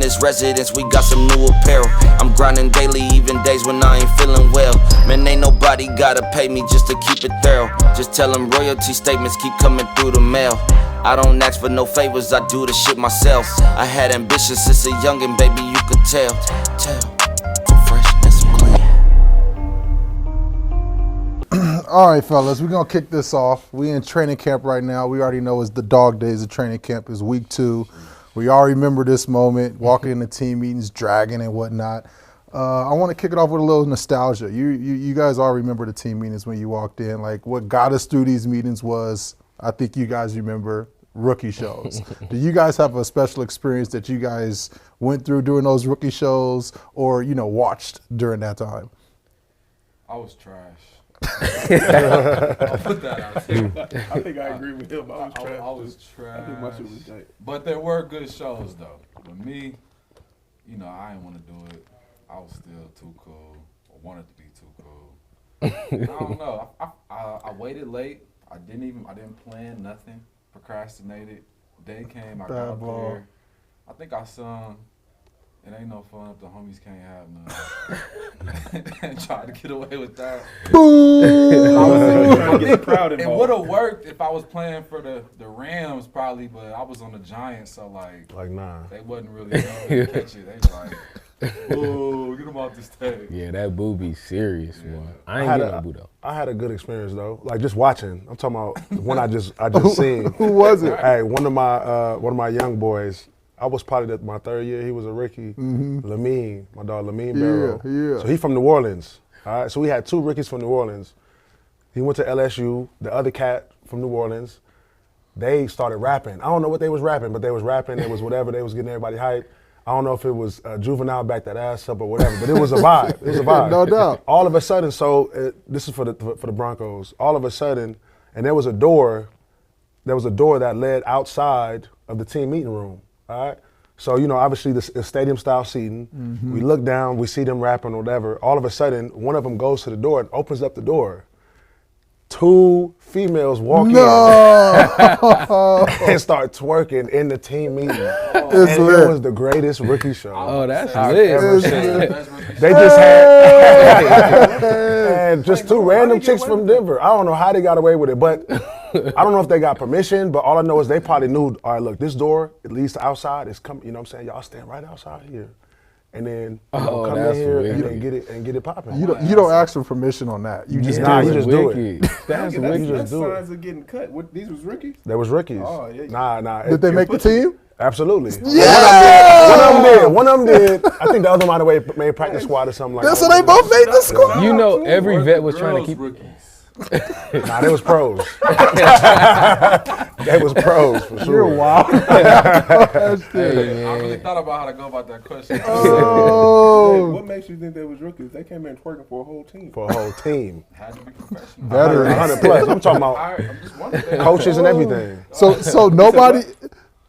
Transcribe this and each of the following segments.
this residence, we got some new apparel. I'm grinding daily, even days when I ain't feeling well. Man, ain't nobody gotta pay me just to keep it thorough. Just tell them royalty statements keep coming through the mail. I don't ask for no favors, I do the shit myself. I had ambition since a youngin', baby, you could tell. I'm fresh and so clean. All right, fellas, we're going to kick this off. We in training camp right now. We already know it's the dog days of training camp. It's week 2. We all remember this moment, walking into team meetings, dragging and whatnot. I want to kick it off with a little nostalgia. You guys all remember the team meetings when you walked in. Like, what got us through these meetings was, I think you guys remember, rookie shows. Do you guys have a special experience that you guys went through during those rookie shows or, watched during that time? I was trash. I'll put that out there. I think I agree with him. I was trash. I think my shit was tight. But there were good shows though. But me, I didn't want to do it. I was still too cool. I wanted to be too cool. I don't know. I waited late. I didn't plan nothing. Procrastinated. Day came. I got up there. I think I sung. It ain't no fun if the homies can't have none. And tried to get away with that. I get proud of it would have worked if I was playing for the Rams probably, but I was on the Giants, so like nah. They wasn't really going to catch it. They was like, "Ooh, get him off the stage." Yeah, that boo be serious, boy. I ain't getting no boo though. I had a good experience though. Like just watching. I'm talking about one I just seen. Who was it? Hey, one of my young boys. I was probably my 3rd year. He was a rookie. Lamine, my dog Lamine Barrow. Yeah. So he from New Orleans. All right. So we had 2 rookies from New Orleans. He went to LSU. The other cat from New Orleans. They started rapping. I don't know what they was rapping, but they was rapping. It was whatever. They was getting everybody hyped. I don't know if it was Juvenile back that ass up or whatever, but it was a vibe. It was a vibe. No doubt. All of a sudden, this is for the Broncos. All of a sudden, and there was a door that led outside of the team meeting room. All right. So, obviously the stadium style seating. We look down, we see them rapping or whatever. All of a sudden, one of them goes to the door and opens up the door. 2 females walk in and start twerking in the team meeting. It was the greatest rookie show. Oh, that's lit. They just had and just 2 random chicks from Denver. I don't know how they got away with it, but I don't know if they got permission, but all I know is they probably knew, all right, look, this door, it leads to outside. It's coming, you know what I'm saying? Y'all stand right outside here. And then come in here and get it popping. You don't ask for permission on that. You just do it. That's wicked. You just do it. Signs of getting cut. These was rookies? They was rookies. Oh, yeah. Nah. Did they make the team? Absolutely. Yeah! One of them did. I think the other might have made practice squad or something like that. So they both made the squad? Every vet was trying to keep rookies. Nah, they was pros. They was pros for sure. You're wild. I really thought about how to go about that question. Oh. What makes you think they was rookies? They came in twerking for a whole team. For a whole team. Had to be professional. Better. 100 plus. I'm talking about I'm just wondering. coaches and everything. So nobody.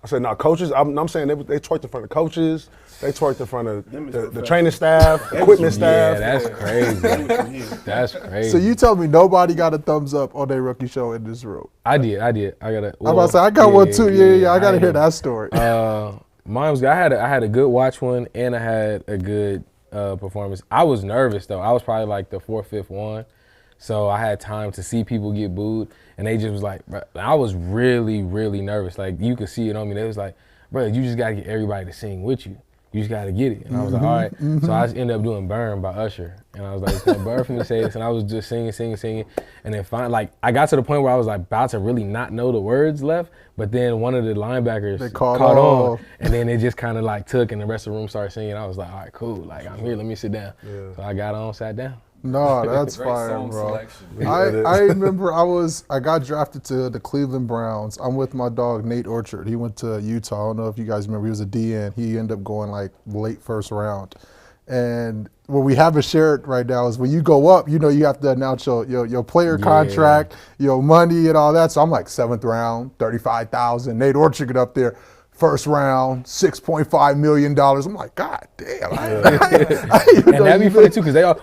I said, no, coaches. I'm saying they twerked in front of coaches. They twerked in front of the training staff, equipment staff. Yeah, that's crazy. That's crazy. So you tell me nobody got a thumbs up on their rookie show in this room? I did. I got I'm about to say I got one too. Yeah. I got to hear that story. Mine was. I had a good watch one, and I had a good performance. I was nervous though. I was probably like the 4th, 5th one, so I had time to see people get booed, and they just was like, bro, I was really, really nervous. Like you could see it on me. They was like, bro, you just gotta get everybody to sing with you. You just gotta get it. And I was like, all right. So I just ended up doing Burn by Usher. And I was like, it's gonna burn for me to say this. And I was just singing. And then finally, I got to the point where I was like about to really not know the words left. But then one of the linebackers caught on. And then it just kind of like took, and the rest of the room started singing. I was like, all right, cool. Like, I'm here, let me sit down. Yeah. So I got on, sat down. No, that's fire, bro. I remember I got drafted to the Cleveland Browns. I'm with my dog Nate Orchard. He went to Utah. I don't know if you guys remember. He was a DN. He ended up going like late 1st round. And what we haven't shared right now is when you go up, you have to announce your player contract, your money and all that. So I'm like 7th round, $35,000. Nate Orchard get up there. 1st round, $6.5 million. I'm like, God damn. And that'd be funny too, because they all,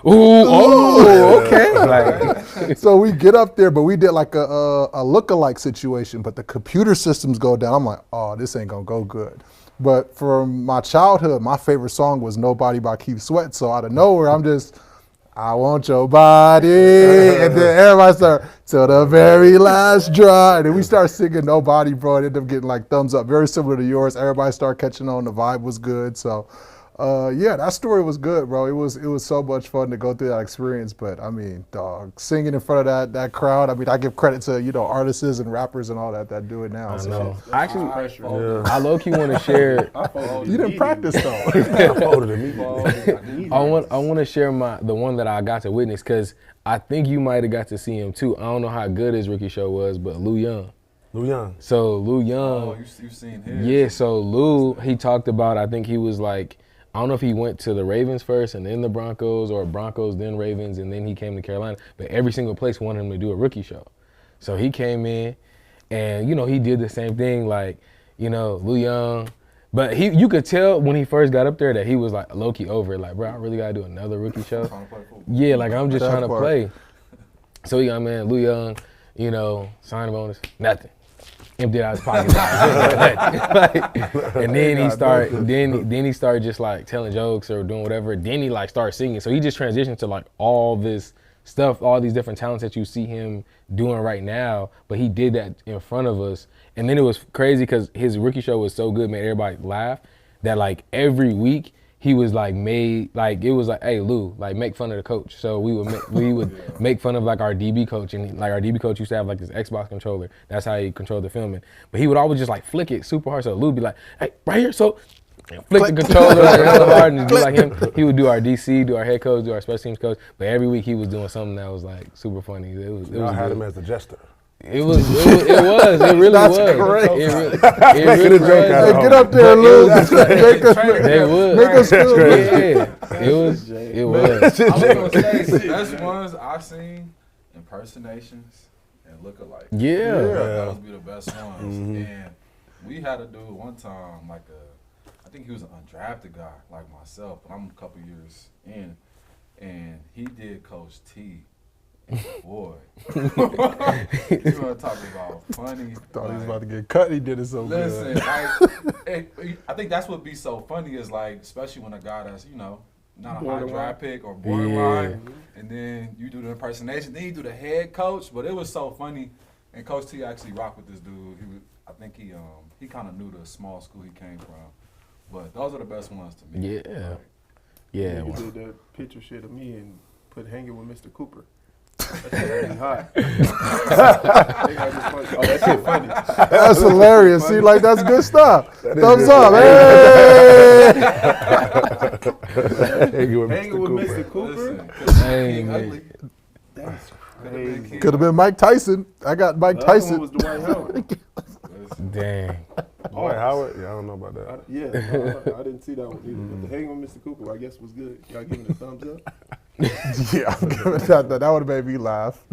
okay. Like, so we get up there, but we did like a look-alike situation, but the computer systems go down. I'm like, oh, this ain't gonna go good. But from my childhood, my favorite song was Nobody by Keith Sweat. So out of nowhere, I'm just, I want your body. And then everybody start, till the very last drop. And then we start singing Nobody, bro. It ended up getting like thumbs up, very similar to yours. Everybody started catching on. The vibe was good. So, yeah, that story was good, bro. It was so much fun to go through that experience. But I mean, dog, singing in front of that crowd. I mean, I give credit to artists and rappers and all that do it now. I so. know. Actually, pressure. I low key want to share. I folded You didn't immediately. practice though. I folded immediately. I want to share the one that I got to witness because I think you might have got to see him too. I don't know how good his rookie show was, but Lou Young. Lou Young. So Lou Young. Oh, you've seen his? Yeah, so Lou, he talked about, I think he was like, I don't know if he went to the Ravens first and then the Broncos, or Broncos, then Ravens, and then he came to Carolina. But every single place wanted him to do a rookie show. So he came in and, he did the same thing, like, Lou Young. But you could tell when he first got up there that he was like low-key over it. Like, bro, I really got to do another rookie show. Trying to play football. Yeah, like I'm just That trying to part. play. So he got, man, Lou Young, sign bonus, nothing. Emptied out his pockets. And then he started just like telling jokes or doing whatever. Then he like started singing. So he just transitioned to like all this stuff, all these different talents that you see him doing right now. But he did that in front of us. And then it was crazy because his rookie show was so good, made everybody laugh, that like every week he was like it was like, hey Lou, like make fun of the coach. So we would make fun of like our DB coach, and like our DB coach used to have like this Xbox controller. That's how he controlled the filming. But he would always just like flick it super hard. So Lou would be like, hey, right here. So flick the controller real hard and do like him. He would do our DC, do our head coach, do our special teams coach. But every week he was doing something that was like super funny. It was I had good. him as the jester. It really That's was. great. It Making really a joke was. out Hey, of get up there, Lou. They would. Make us feel Yeah, it was. I was gonna say the best ones I've seen, impersonations and lookalikes. Yeah. Those be the best ones. And we had a dude one time, I think he was an undrafted guy like myself, but I'm a couple years in, and he did Coach T. And boy, you want to talk about funny? Thought he was about to get cut. He did it so Listen, good. I think that's what be so funny is like, especially when a guy that's not a high Borderline. draft pick or borderline, and then you do the impersonation, then you do the head coach. But it was so funny, and Coach T actually rocked with this dude. I think he kind of knew the small school he came from, but those are the best ones to me. Yeah. Like, Yeah. You did that picture shit of me and put hanging with Mr. Cooper. That shit really hot. Oh, that shit funny. That's hilarious. See, like that's good stuff. Thumbs good. up. Hey. Hanging with Hanging Mr. with Cooper. Mr. Cooper? Hey, King man. Ugly. That's Could've been crazy. King Could have been Mike Tyson. I got Mike The other one Tyson. was Dwight Howard. Dang. Boy, Howard? Yeah, I don't know about that. I didn't see that one either. But the hanging with Mr. Cooper, I guess, was good. Y'all giving it a thumbs up? Yeah, I'm giving that. That would have made me laugh.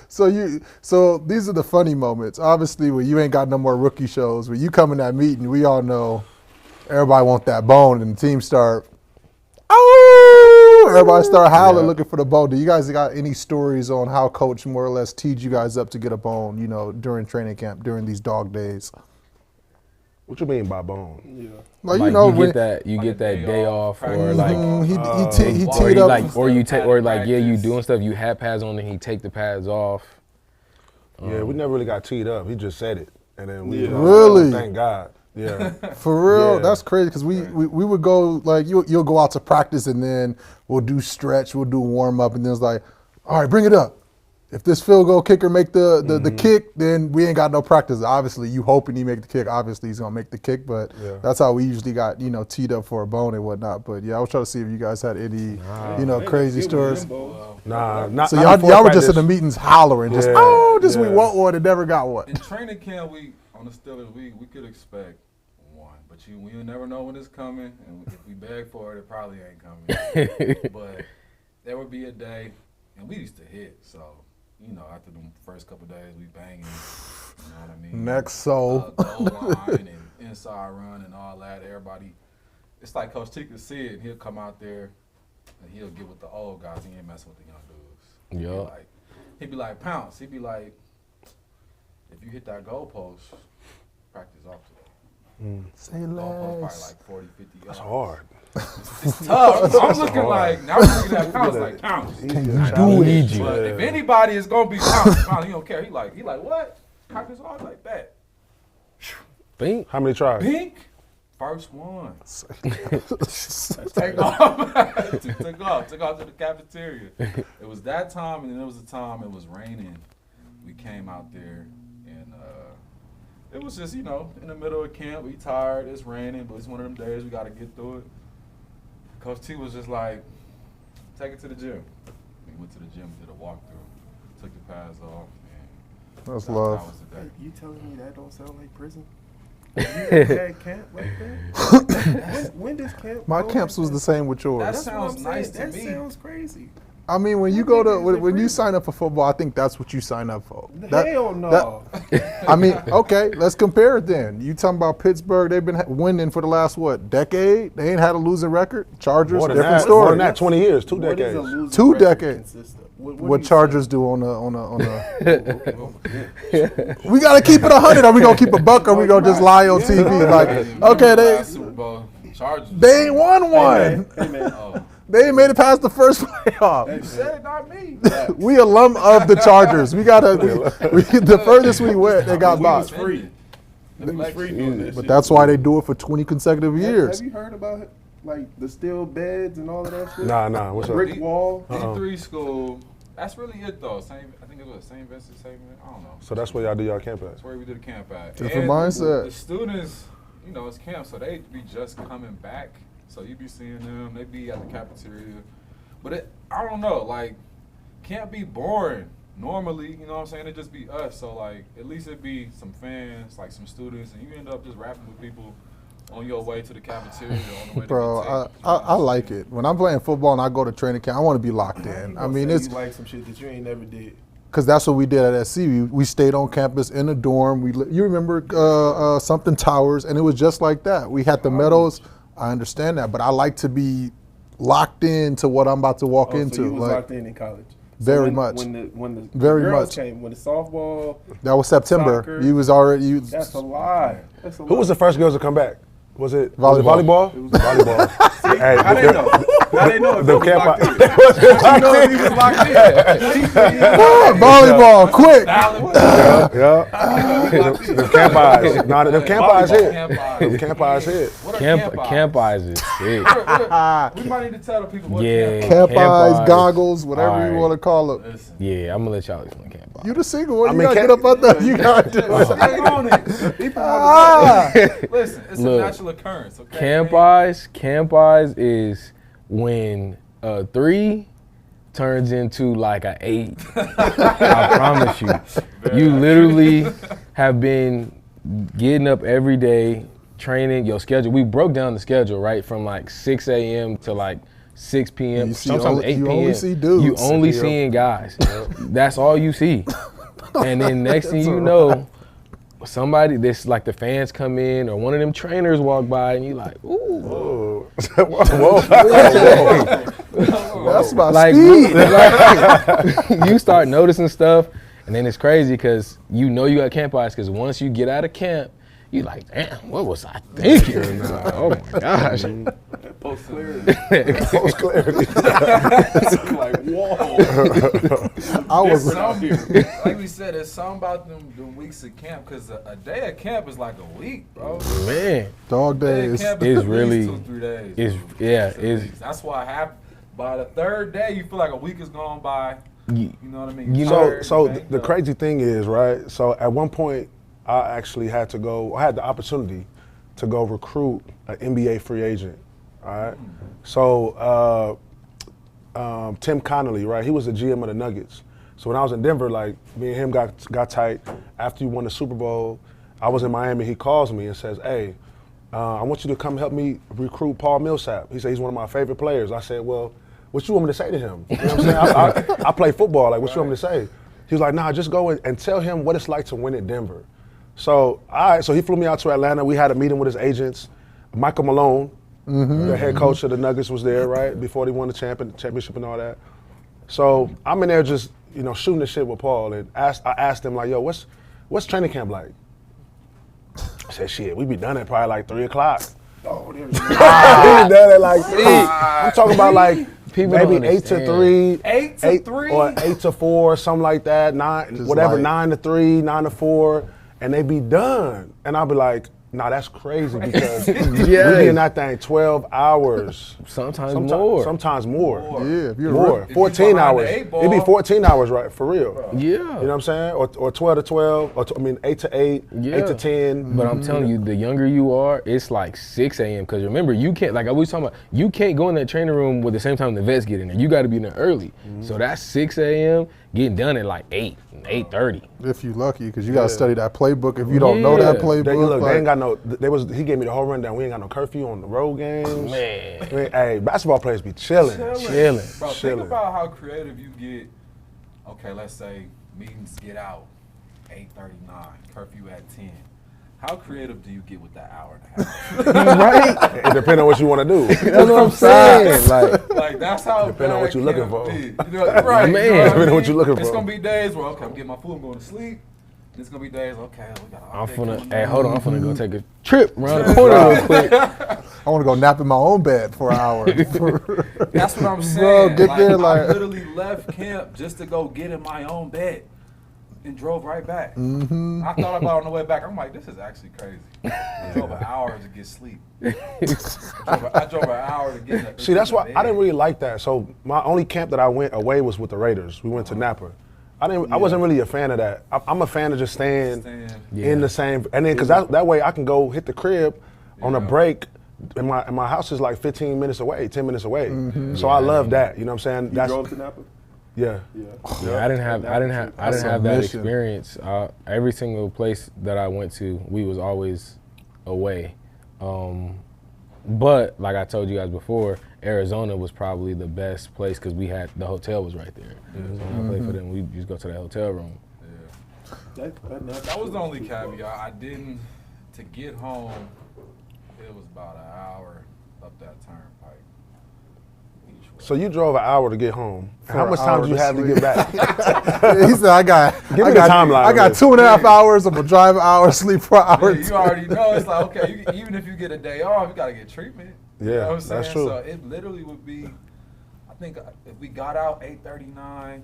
So these are the funny moments. Obviously, when you ain't got no more rookie shows, when you come in that meeting, we all know everybody want that bone, and the team start, oh, everybody start howling, looking for the bone. Do you guys got any stories on how coach more or less teed you guys up to get a bone, during training camp, during these dog days? What you mean by bone? Yeah. Like, Like you get that day day off, off, or practice like, off. he or teed you up. like, or you take, or like, yeah, you Practice. doing stuff. You have pads on, and he take the pads off. Yeah, we never really got teed up. He just said it, and then we Really? thank God. Yeah. For real, Yeah. that's crazy because we would go like you'll go out to practice and then we'll do stretch, we'll do warm up, and then it's like, all right, bring it up. If this field goal kicker make the kick, then we ain't got no practice. Obviously, you hoping he make the kick. Obviously, he's gonna make the kick, but Yeah. that's how we usually got teed up for a bone and whatnot. But yeah, I was trying to see if you guys had any crazy stories. Nah, not So not y'all before were just in the practice. meetings hollering, just Yeah. we want one and never got one. In training camp, on the Steelers, we could expect one, but we never know when it's coming, and if we beg for it, it probably ain't coming. But there would be a day, and we used to hit, so after the first couple of days, we banging. You know what I mean? Next soul. Goal line and inside run and all that. Everybody, it's like Coach T could see it, and he'll come out there, and he'll get with the old guys. He ain't messing with the young dudes. Yeah. He'd be like, pounce. He'd be like, if you hit that goalpost, practice off today. Say Golf probably less. like 40, 50 yards. That's hard. It's tough. I'm looking like, now I'm looking at Pounce like, Pounce. Do it. But if anybody is going to be Pounce, he don't care. He like, what? Cock his arm like that. Think. How many tries? Pink? First one. Take off. Took off to the cafeteria. It was that time, and then there was a time it was raining. We came out there, and it was just, in the middle of camp. We tired. It's raining, but it's one of them days we got to get through it. Coach T was just like, take it to the gym. We went to the gym, did a walkthrough, took the pads off, and That's that love. was the day. You telling me that don't sound like prison? You ever had camp like that? when does camp? My go camps like was that? the same with yours. That's- That's what I'm sounds nice saying. to That me. sounds crazy. I mean, when you What go to nigga is when you agreeing? sign up for football, I think that's what you sign up for. Hell no. I mean, okay, let's compare it then. You talking about Pittsburgh? They've been winning for the last decade? They ain't had a losing record. Chargers, More than different that. More story. than that. 20 years. 2 What does a decades. losing 2 record decades. consist of? What do you Chargers say? do on a We gotta keep it 100. Are we gonna keep a buck? Or are we gonna just lie on TV? Like, okay, Last Super Bowl, Chargers. they ain't won one. Hey man, Oh, They ain't made it past the first playoff. you said it, not me. We alum of the Chargers. We gotta. The furthest we went, they got we was by. free. We was free doing that But shit. that's why they do it for 20 consecutive years. Have you heard about like the steel beds and all of that shit? Nah. What's up? Brick wall. D3 school. That's really it though. I think it was St. Vincent, I don't know. So that's where y'all do y'all camp at. That's where we did the camp at. Different And mindset. The students, it's camp, so they be just coming back. So you be seeing them. They be at the cafeteria. But I don't know, like, can't be boring. Normally, you know what I'm saying? It just be us. So, like, at least it be some fans, like some students, and you end up just rapping with people on your way to the cafeteria, on the way Bro, to the I like it. When I'm playing football and I go to training camp, I want to be locked in. I mean, it's you like some shit that you ain't never did. because that's what we did at SC. We stayed on campus in a dorm. You remember something Towers, and it was just like that. We had the meadows. I understand that, but I like to be locked into what I'm about to walk Oh, into. so you was Like, locked in college. Very when, much. When the Very girls much. came, when the softball, that was September. Soccer. You was already. that's a lie. That's a lie. Who was the first girls to come back? Was it Volleyball. volleyball? Volleyball. Hey, I didn't know. I didn't know if the it was camp locked in. out. You know if he was locked in. Volleyball, quick. Yeah. The camp eyes. Nah, the camp eyes hit. Camp eyes. The camp eyes hit. What are Camp eyes is sick. We might need to tell the people what Yeah. Camp Camp eyes, eyes. goggles, whatever you Alright. want to call it. Listen. Yeah, I'm gonna let y'all explain camp eyes. You the single one. I You mean, gotta get camp- up out there. You gotta do it. Stay on it. People Ah. Listen, it's Look, a natural occurrence, okay? Camp eyes is when a 3 turns into like an 8. I promise you. You literally have been getting up every day, training your schedule. We broke down the schedule, right, from like 6 a.m. to like 6 p.m. You see sometimes only- 8 you p.m. only see dudes. You only Yeah. seeing guys. That's all you see. And then next thing you know, somebody, this like the fans come in or one of them trainers walk by and you like, ooh. Whoa. That's my Like, speed. like, you start noticing stuff, and then it's crazy because you know you got camp eyes because once you get out of camp, you like, damn, what was I thinking? Oh my gosh. Post clarity. Post clarity. Like, whoa. I was. Like we said, there's something about them weeks of camp, because a day of camp is like a week, bro. Man, Dog Day of days. camp It's is at least really- 2-3 days. it's That's why by the third day, you feel like a week has gone by. you, You know what I mean? You You're know- tired, So you're banged the up. crazy thing is, right? So at one point, I actually had to go. I had the opportunity to go recruit an NBA free agent. All right. So Tim Connolly, right? He was the GM of the Nuggets. So when I was in Denver, like me and him got tight. After you won the Super Bowl, I was in Miami. He calls me and says, "Hey, I want you to come help me recruit Paul Millsap." He said he's one of my favorite players. I said, "Well, what you want me to say to him?" You know what I'm saying? I play football. Like, what you want me to say? He was like, "Nah, just go and tell him what it's like to win at Denver." So so he flew me out to Atlanta. We had a meeting with his agents. Michael Malone, the head coach of the Nuggets, was there, right, before they won the championship and all that. So I'm in there just, shooting the shit with Paul, and I asked him like, "Yo, what's training camp like?" said, shit, we be done at probably like 3 o'clock. Oh, there's We be done at like 3. I'm talking about like People don't maybe 8 to understand. 3. 8 to 3? Or 8 to 4, something like that. 9, Just whatever, like- 9 to 3, 9 to 4, and they be done. And I'll be like, nah, that's crazy because we be in that thing 12 hours. Sometimes more. Sometimes more. Yeah, if you're More. If you 14 behind hours. the eight It'd ball- be 14 hours, right? For real. Yeah. You know what I'm saying? Or 12 to 12, or 8 to 8, 8 to 10. But I'm telling you, the younger you are, it's like 6 a.m. Because remember, you can't, like I was talking about, you can't go in that training room with the same time the vets get in there. You got to be in there early. So that's 6 a.m. getting done at like 8, 8:30. if you lucky, because you got to study that playbook. If you don't know that Yeah. playbook, They ain't got no. He gave me the whole rundown. We ain't got no curfew on the road games. Man. Hey, basketball players be chilling. Chilling. Bro, Chilling. think about how creative you get. Okay, let's say meetings get out 8:39, curfew at 10. How creative do you get with that hour and a half? Right? It depends on what you want to do. That's what I'm saying. Like, Like that's how Depending on bad what you're looking camp for. be. You know, right? Man. You know Depending on what you're looking It's for. gonna be days where okay, I'm getting my food, I'm going to sleep. And it's gonna be days okay, we got all I'm day finna, coming hey, up. hold on, I'm finna go take a trip around the corner real quick. I want to go nap in my own bed for an hour. That's what I'm saying. Bro, get there, I like- literally left camp just to go get in my own bed and drove right back. I thought about it on the way back. I'm like, this is actually crazy. I drove an hour to get sleep. I drove an hour to get in the See, that's why bed. I didn't really like that. So my only camp that I went away was with the Raiders. We went to Napa. I wasn't really a fan of that. I'm a fan of just staying in the same, and then because that way I can go hit the crib on a break. And my house is like 15 minutes away, 10 minutes away. So I love that. You know what I'm saying? You drove to Napa? Yeah. Yeah, I didn't have That's a that mission. experience. Every single place that I went to, we was always away. But like I told you guys before, Arizona was probably the best place because we had the hotel was right there. So when I played for them, we just go to the hotel room. That was the only caveat. I didn't, to get home, it was about an hour up that turnpike each way. So you drove an hour to get home. How an much time hour did you to have to sleep. get back? He said, I got me the timeline I of got this. 2.5 hours. I'm gonna drive an hour, sleep for an hour. Yeah, you already know. It's like, okay, even if you get a day off, you got to get treatment. You Yeah, know what I'm saying? that's true. So it literally would be, I think if we got out 8:39,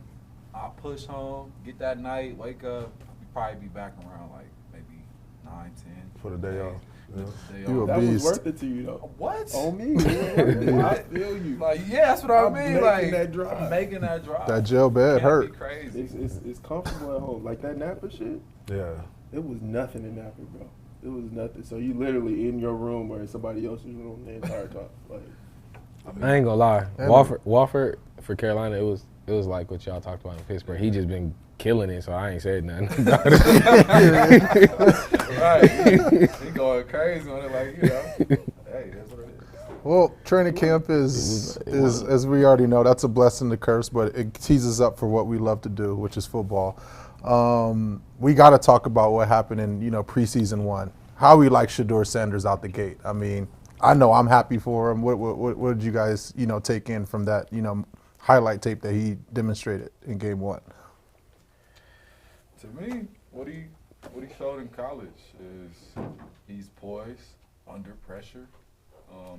I'll push home, get that night, wake up, we'd probably be back around like maybe 9, 10. For the day off. Yeah. Day You off. a That was beast. worth it to you, though. What? On me. I feel you. Like, yeah, that's what I I'm mean. making Like, that drive. I'm making that drive. That jail bed Can't hurt. Be crazy. It's comfortable at home. Like that Napa shit, Yeah. it was nothing in Napa, bro. It was nothing. So you literally in your room or in somebody else's room the entire time. Like, I ain't gonna lie, And- Wofford for Carolina, it was like what y'all talked about in Pittsburgh. He just been killing it, so I ain't said nothing about it. Right. He going crazy on it, like, you know. Hey, that's what it is. Well, training camp is as we already know, that's a blessing to curse, but it teases up for what we love to do, which is football. We got to talk about what happened in preseason 1. How we like Shedeur Sanders out the gate. I mean, I know I'm happy for him. What did you guys take in from that highlight tape that he demonstrated in game 1? To me, what he showed in college is he's poised under pressure.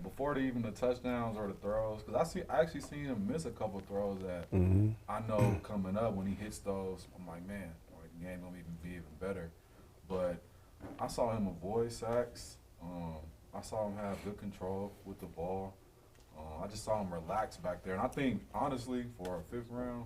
Before even the touchdowns or the throws, because I actually seen him miss a couple throws that I know coming up when he hits those, I'm like, man, the game gonna even be even better. But I saw him avoid sacks. I saw him have good control with the ball. I just saw him relax back there, and I think honestly, for a 5th round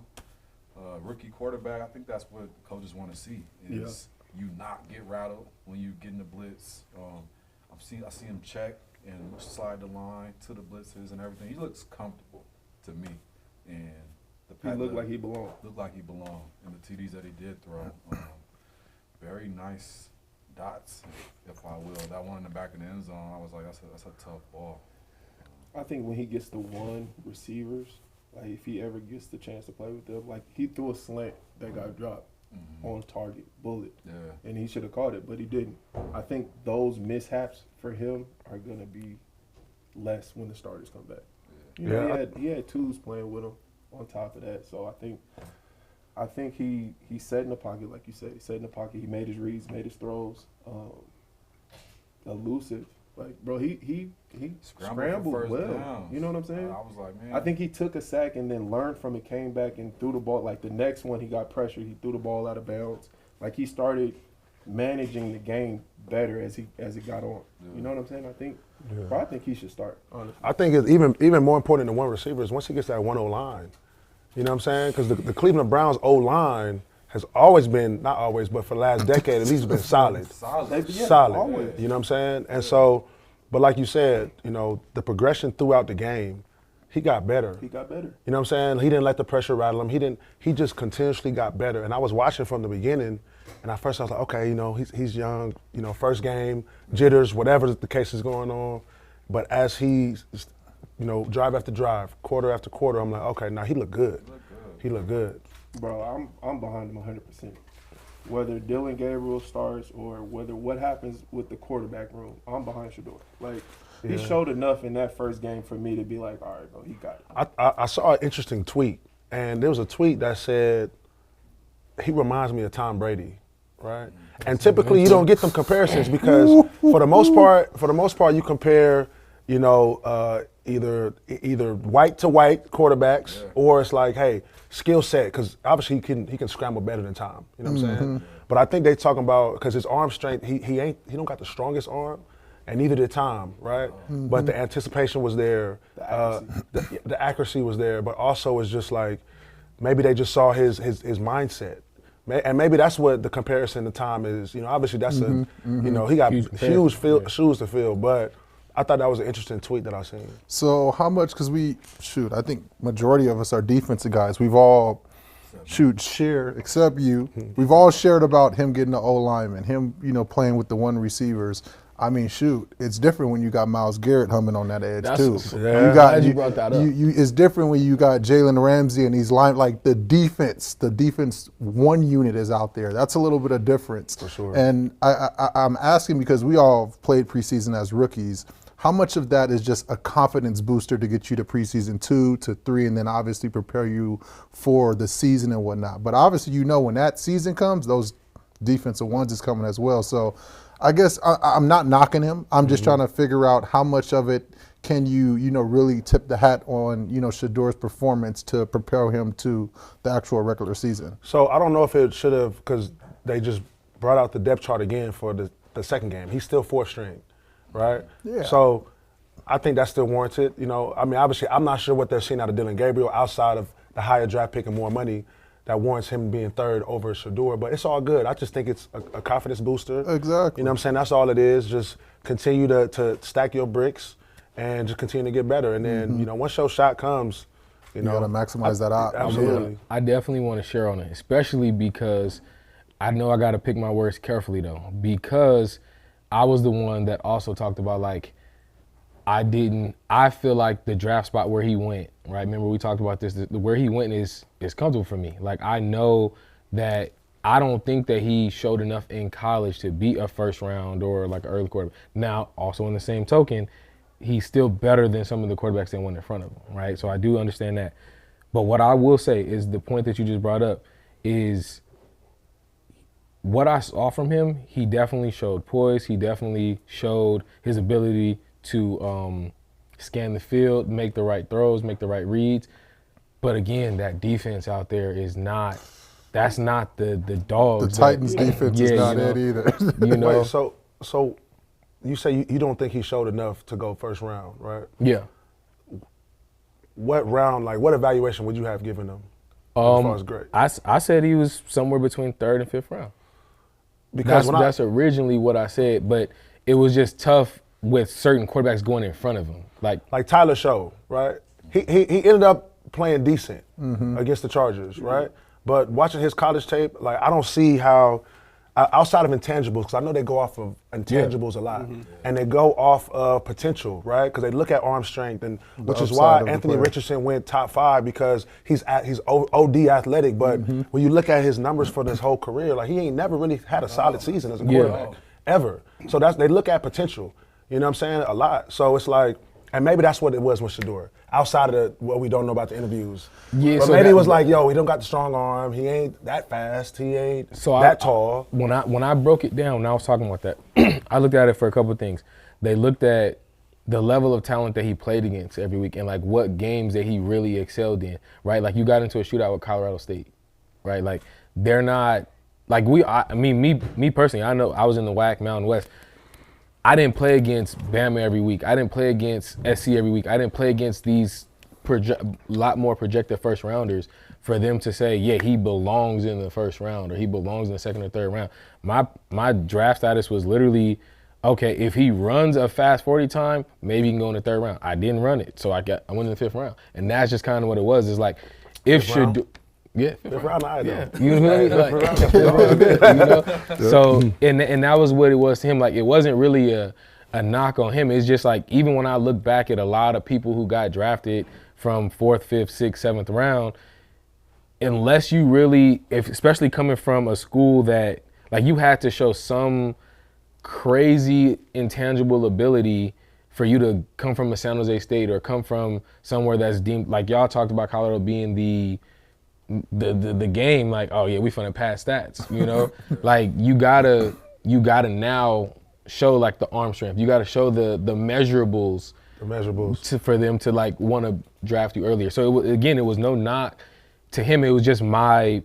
rookie quarterback, I think that's what coaches want to see is you not get rattled when you get in the blitz. I see him check and slide the line to the blitzes and everything. He looks comfortable to me, and he looked like he belonged. Looked like he belonged in the TDs that he did throw. Very nice dots, if I will. That one in the back of the end zone, I was like, that's a tough ball. I think when he gets to one receivers, like if he ever gets the chance to play with them, like he threw a slant that got dropped on target, bullet, and he should have caught it, but he didn't. I think those mishaps for him are gonna be less when the starters come back. You know, he had twos playing with him on top of that, so I think he sat in the pocket, like you said. He sat in the pocket. He made his reads, made his throws. elusive. Like, bro, he Scrambled for scrambled well. first down. You know what I'm saying? I was like, man. I think he took a sack and then learned from it, came back and threw the ball. Like the next one, he got pressured. He threw the ball out of bounds. Like he started managing the game better as it got on. You know what I'm saying? I think he should start. Honestly, I think it's even more important than one receiver is once he gets that 1-0 line. You know what I'm saying? Because the Cleveland Browns O-line has always been, not always, but for the last decade at least been solid. Solid. always. You know what I'm saying? And so, but like you said, you know, the progression throughout the game, he got better. He got better. You know what I'm saying? He didn't let the pressure rattle him. He just continuously got better. And I was watching from the beginning, and at first I was like, okay, you know, he's young, you know, first game, jitters, whatever the case is going on. But as he's, you know, drive after drive, quarter after quarter, I'm like, okay, now he looked good. He looked good. Bro, I'm behind him 100%. Whether Dylan Gabriel starts or whether what happens with the quarterback room, I'm behind Shador. Like, he showed enough in that first game for me to be like, all right, bro, he got it. I saw an interesting tweet, and there was a tweet that said, he reminds me of Tom Brady, right? And typically you don't get them comparisons because for the most part you compare, you know, either white to white quarterbacks or it's like, hey, skill set, because obviously he can scramble better than Tom. You know what I'm saying? But I think they talking about because his arm strength, he don't got the strongest arm, and neither did Tom, right? But the anticipation was there, the accuracy was there, but also it's just like maybe they just saw his mindset. And maybe that's what the comparison to Tom is. You know, obviously that's you know, he got huge shoes to fill, but I thought that was an interesting tweet that I seen. So how much, because I think majority of us are defensive guys. We've all, shared, except you. We've all shared about him getting the O-lineman, him, you know, playing with the one receivers. I mean, it's different when you got Myles Garrett humming on that edge too. Yeah. Glad you brought that up. It's different when you got Jalen Ramsey and he's like the defense one unit is out there. That's a little bit of difference. For sure. And I'm asking because we all played preseason as rookies. How much of that is just a confidence booster to get you to preseason 2 to 3 and then obviously prepare you for the season and whatnot? But obviously, you know, when that season comes, those defensive ones is coming as well. So I guess I'm not knocking him. I'm just trying to figure out how much of it can you really tip the hat on, Shador's performance to prepare him to the actual regular season. So I don't know if it should have, because they just brought out the depth chart again for the second game. He's still fourth string, right? Yeah. So I think that's still warranted. You know, I mean, obviously, I'm not sure what they're seeing out of Dylan Gabriel outside of the higher draft pick and more money that warrants him being third over Shador, but it's all good. I just think it's a confidence booster. Exactly. You know what I'm saying? That's all it is. Just continue to stack your bricks and just continue to get better. And then, once your shot comes, you got to maximize that out. Absolutely. I definitely want to share on it, especially because I know I got to pick my words carefully, though, because I was the one that also talked about, like, I feel like the draft spot where he went, right? Remember we talked about this, where he went is comfortable for me. Like, I know that I don't think that he showed enough in college to be a first round or like an early quarterback. Now, also in the same token, he's still better than some of the quarterbacks that went in front of him, right? So I do understand that. But what I will say is the point that you just brought up is what I saw from him, he definitely showed poise. He definitely showed his ability to scan the field, make the right throws, make the right reads. But again, that defense out there that's not the dogs. The Titans defense is not it either. Wait, so you say you don't think he showed enough to go first round, right? Yeah. What round, like what evaluation would you have given him as far as grade? I said he was somewhere between third and fifth round. Because that's originally what I said, but it was just tough with certain quarterbacks going in front of him. Like Tyler Show, right? He ended up playing decent against the Chargers, right? But watching his college tape, like I don't see how, outside of intangibles, because I know they go off of intangibles a lot, and they go off of potential, right? Because they look at arm strength, and which is why Anthony Richardson went top 5 because he's OD athletic. But when you look at his numbers for this whole career, like he ain't never really had a solid season as a quarterback ever. So they look at potential. You know what I'm saying? A lot. So it's like, and maybe that's what it was with Shador. outside of what we don't know about the interviews. Yeah, but so maybe that- it was like, yo, he don't got the strong arm. He ain't that fast. He ain't that tall. When I broke it down, when I was talking about that, I looked at it for a couple of things. They looked at the level of talent that he played against every week and like what games that he really excelled in, right? Like you got into a shootout with Colorado State, right? Like they're not like me personally, I know I was in the WAC Mountain West. I didn't play against Bama every week. I didn't play against SC every week. I didn't play against these lot more projected first rounders for them to say, yeah, he belongs in the first round or he belongs in the second or third round. My draft status was literally, okay, if he runs a fast 40 time, maybe he can go in the third round. I didn't run it, so I went in the fifth round. And that's just kind of what it was. It's like, if Shedeur, yeah, Fifth round, I know. yeah, you know, so and that was what it was to him. Like it wasn't really a knock on him. It's just like even when I look back at a lot of people who got drafted from 4th, 5th, 6th, 7th round, unless you really, especially coming from a school that like you had to show some crazy intangible ability for you to come from a San Jose State or come from somewhere that's deemed, like y'all talked about Colorado being the game, like, oh yeah, we finna pass stats, you know? Like you gotta now show like the arm strength. You gotta show the measurables. For them to like want to draft you earlier. So it was no knock to him. It was just my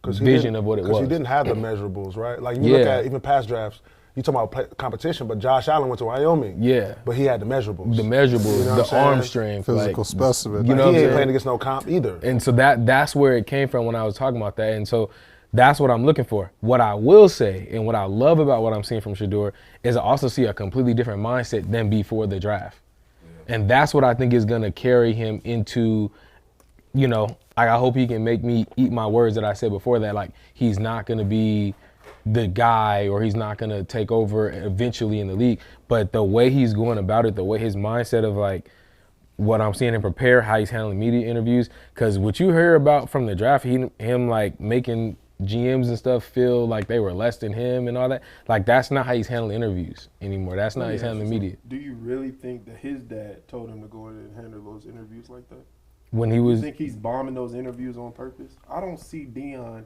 vision of what it was. Because he didn't have the measurables, right? Like you look at even past drafts, you talking about competition, but Josh Allen went to Wyoming. Yeah. But he had the measurables. The measurables, You know what the I'm arm saying? strength. Physical like, specimen. You know he what I'm ain't playing saying? against no comp either. And so that's where it came from when I was talking about that. And so that's what I'm looking for. What I will say and what I love about what I'm seeing from Shedeur is I also see a completely different mindset than before the draft. And that's what I think is going to carry him into, you know, I hope he can make me eat my words that I said before that, like, he's not going to be the guy or he's not going to take over eventually in the league. But the way he's going about it, the way his mindset of, like, what I'm seeing him prepare, how he's handling media interviews, because what you hear about from the draft, him, like, making GMs and stuff feel like they were less than him and all that. Like, that's not how he's handling interviews anymore. That's not how he's handling media. Do you really think that his dad told him to go in and handle those interviews like that? When he was, You think he's bombing those interviews on purpose? I don't see Deion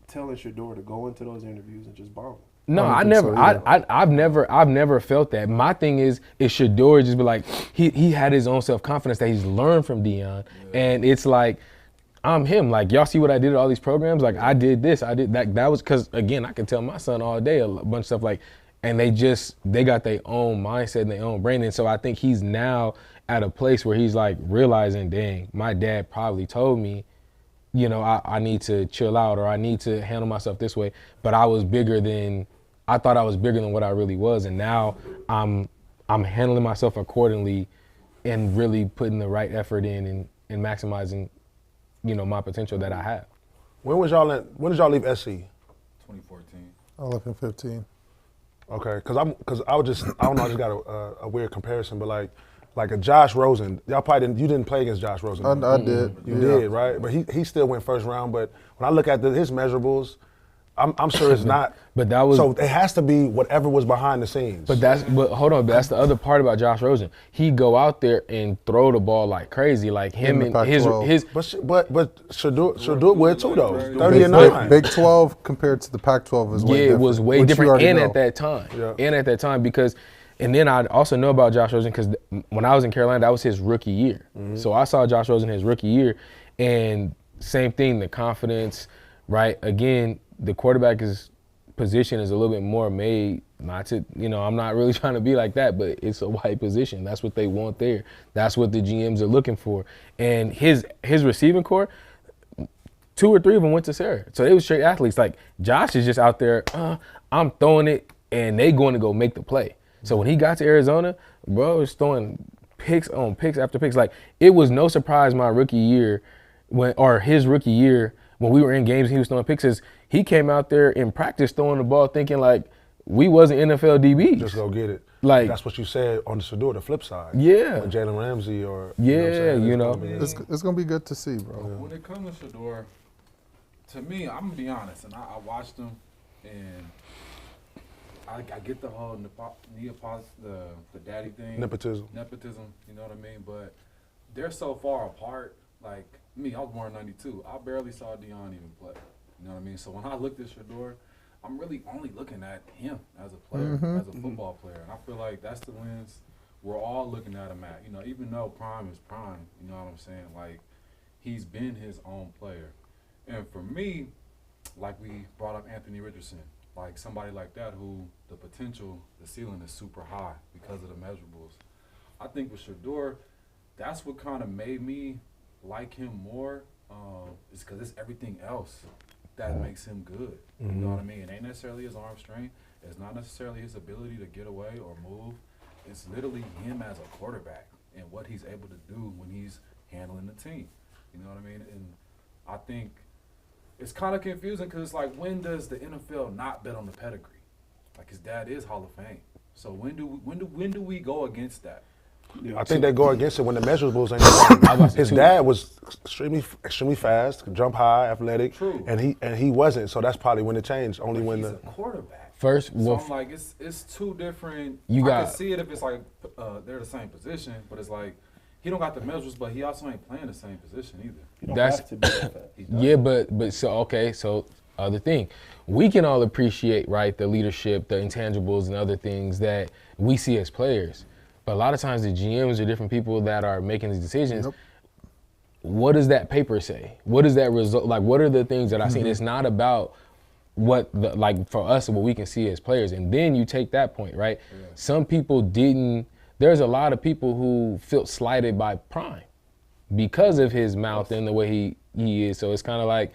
telling Shedeur to go into those interviews and just bomb them. no, I I don't never, think so either. I've never felt that. My thing is Shedeur just be like, he had his own self-confidence that he's learned from Deion. And it's like, I'm him. Like, y'all see what I did at all these programs? Like, I did this, I did that. That was because, again, I can tell my son all day a bunch of stuff like, and they got their own mindset and their own brain. And so I think he's now at a place where he's like realizing, dang, my dad probably told me, you know, I need to chill out or I need to handle myself this way. But I thought I was bigger than what I really was. And now I'm handling myself accordingly and really putting the right effort in and maximizing, you know, my potential that I have. When did y'all leave SC? 2014. I left in 15. Okay, because I just got a weird comparison, but like a Josh Rosen, you didn't play against Josh Rosen. I did. You did, right? But he still went first round. But when I look at his measurables, I'm sure it's not. But that was so it has to be whatever was behind the scenes. But hold on, that's the other part about Josh Rosen. He go out there and throw the ball like crazy, like him In the and his Pac-12. But Shedeur would too though. 30-9. Big 12 compared to the Pac-12 is way different. it was way which you different, already and know. at that time, because, and then I also know about Josh Rosen because when I was in Carolina, that was his rookie year. So I saw Josh Rosen his rookie year, and same thing, the confidence, right? Again, the quarterback position is a little bit more made, not to, you know, I'm not really trying to be like that, but it's a white position. That's what they want there. That's what the GMs are looking for. And his receiving core, 2 or 3 of them went to Sarah. So they were straight athletes. Like, Josh is just out there, I'm throwing it, and they going to go make the play. So when he got to Arizona, bro was throwing picks on picks after picks. Like, it was no surprise my rookie year, his rookie year, when we were in games and he was throwing picks, he came out there in practice throwing the ball thinking like we wasn't NFL DBs. Just go get it. Like, that's what you said on the Shedeur, the flip side. Yeah. With Jalen Ramsey or It's gonna be good to see, bro. When it comes to Shedeur, to me, I'm gonna be honest, and I watched him, and I get the whole the daddy thing, Nepotism. you know what I mean? But they're so far apart. Like me, I was born in '92. I barely saw Deion even play. You know what I mean? So when I looked at Shador, I'm really only looking at him as a player, as a football player. And I feel like that's the lens we're all looking at him at. You know, even though prime is prime, you know what I'm saying? Like, he's been his own player. And for me, like we brought up Anthony Richardson, like somebody like that who the potential, the ceiling is super high because of the measurables. I think with Shador, that's what kind of made me like him more, is because it's everything else that makes him good. You know what I mean? It ain't necessarily his arm strength. It's not necessarily his ability to get away or move. It's literally him as a quarterback and what he's able to do when he's handling the team. You know what I mean? And I think it's kind of confusing because it's like, when does the NFL not bet on the pedigree? Like, his dad is Hall of Fame. So when do we go against that? Yeah. I think they go against it when the measurables ain't the same. His dad was extremely fast, could jump high, athletic, True. and he wasn't. So that's probably when it changed. Only But when he's the a quarterback. First, So well, I'm like, it's two different. You I got- can see it if it's like they're the same position, but it's like he don't got the measures, but he also ain't playing the same position either. You don't That's- have to be that fast. He does. yeah, but so okay, so other thing, we can all appreciate, right, the leadership, the intangibles, and other things that we see as players. But a lot of times the GMs are different people that are making these decisions. Yep. What does that paper say? What is that result? Like, what are the things that I see? It's not about what the, like, for us, what we can see as players. And then you take that point, right? Yeah. Some people didn't. There's a lot of people who felt slighted by Prime because of his mouth and the way he is. So it's kind of like,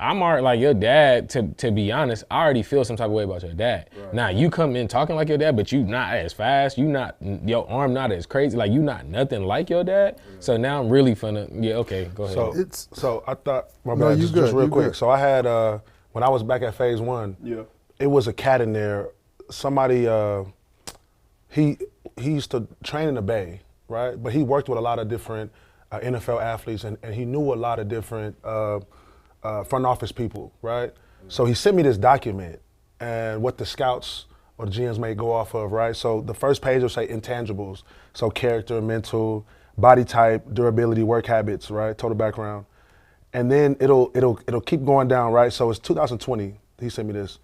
I'm already like your dad. To be honest, I already feel some type of way about your dad. Right. Now you come in talking like your dad, but you not as fast. You not, your arm not as crazy. Like, you not nothing like your dad. So now I'm really finna. Yeah, okay, go ahead. So I thought, my No, bad, you just good, real you quick. good. So I had when I was back at Phase 1, Yeah. it was a cat in there. Somebody he used to train in the Bay, right? But he worked with a lot of different NFL athletes, and he knew a lot of different front office people, right? So he sent me this document and what the scouts or the GMs may go off of, right? So the first page will say intangibles, so character, mental, body type, durability, work habits, right? Total background, and then it'll keep going down, right? So it's 2020. He sent me this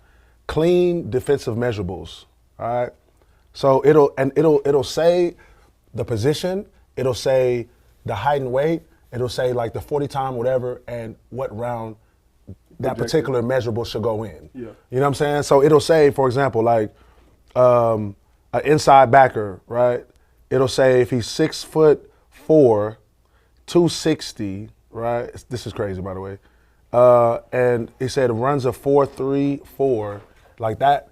clean defensive measurables, all right? So it'll say the position, it'll say the height and weight, it'll say like the 40 time whatever and what round that Projected. particular measurable should go in. Yeah. You know what I'm saying? So it'll say, for example, like an inside backer, right? It'll say if he's 6'4", 260, right? This is crazy, by the way. And he said runs a 4.34, like that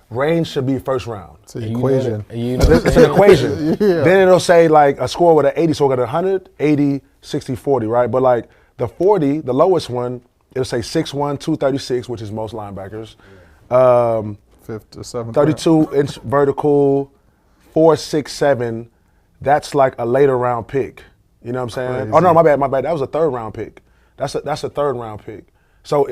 range should be first round. It's an equation. You know, It's an equation. Yeah. Then it'll say like a score with an 80, so we got 100, 80, 60, 40, right? But like the 40, the lowest one, it'll say 6'1", 236, which is most linebackers. Fifth to seventh. 32-inch vertical, 4.67. That's like a later round pick. You know what I'm saying? Crazy. Oh no, my bad. That was a third round pick. That's a third round pick. So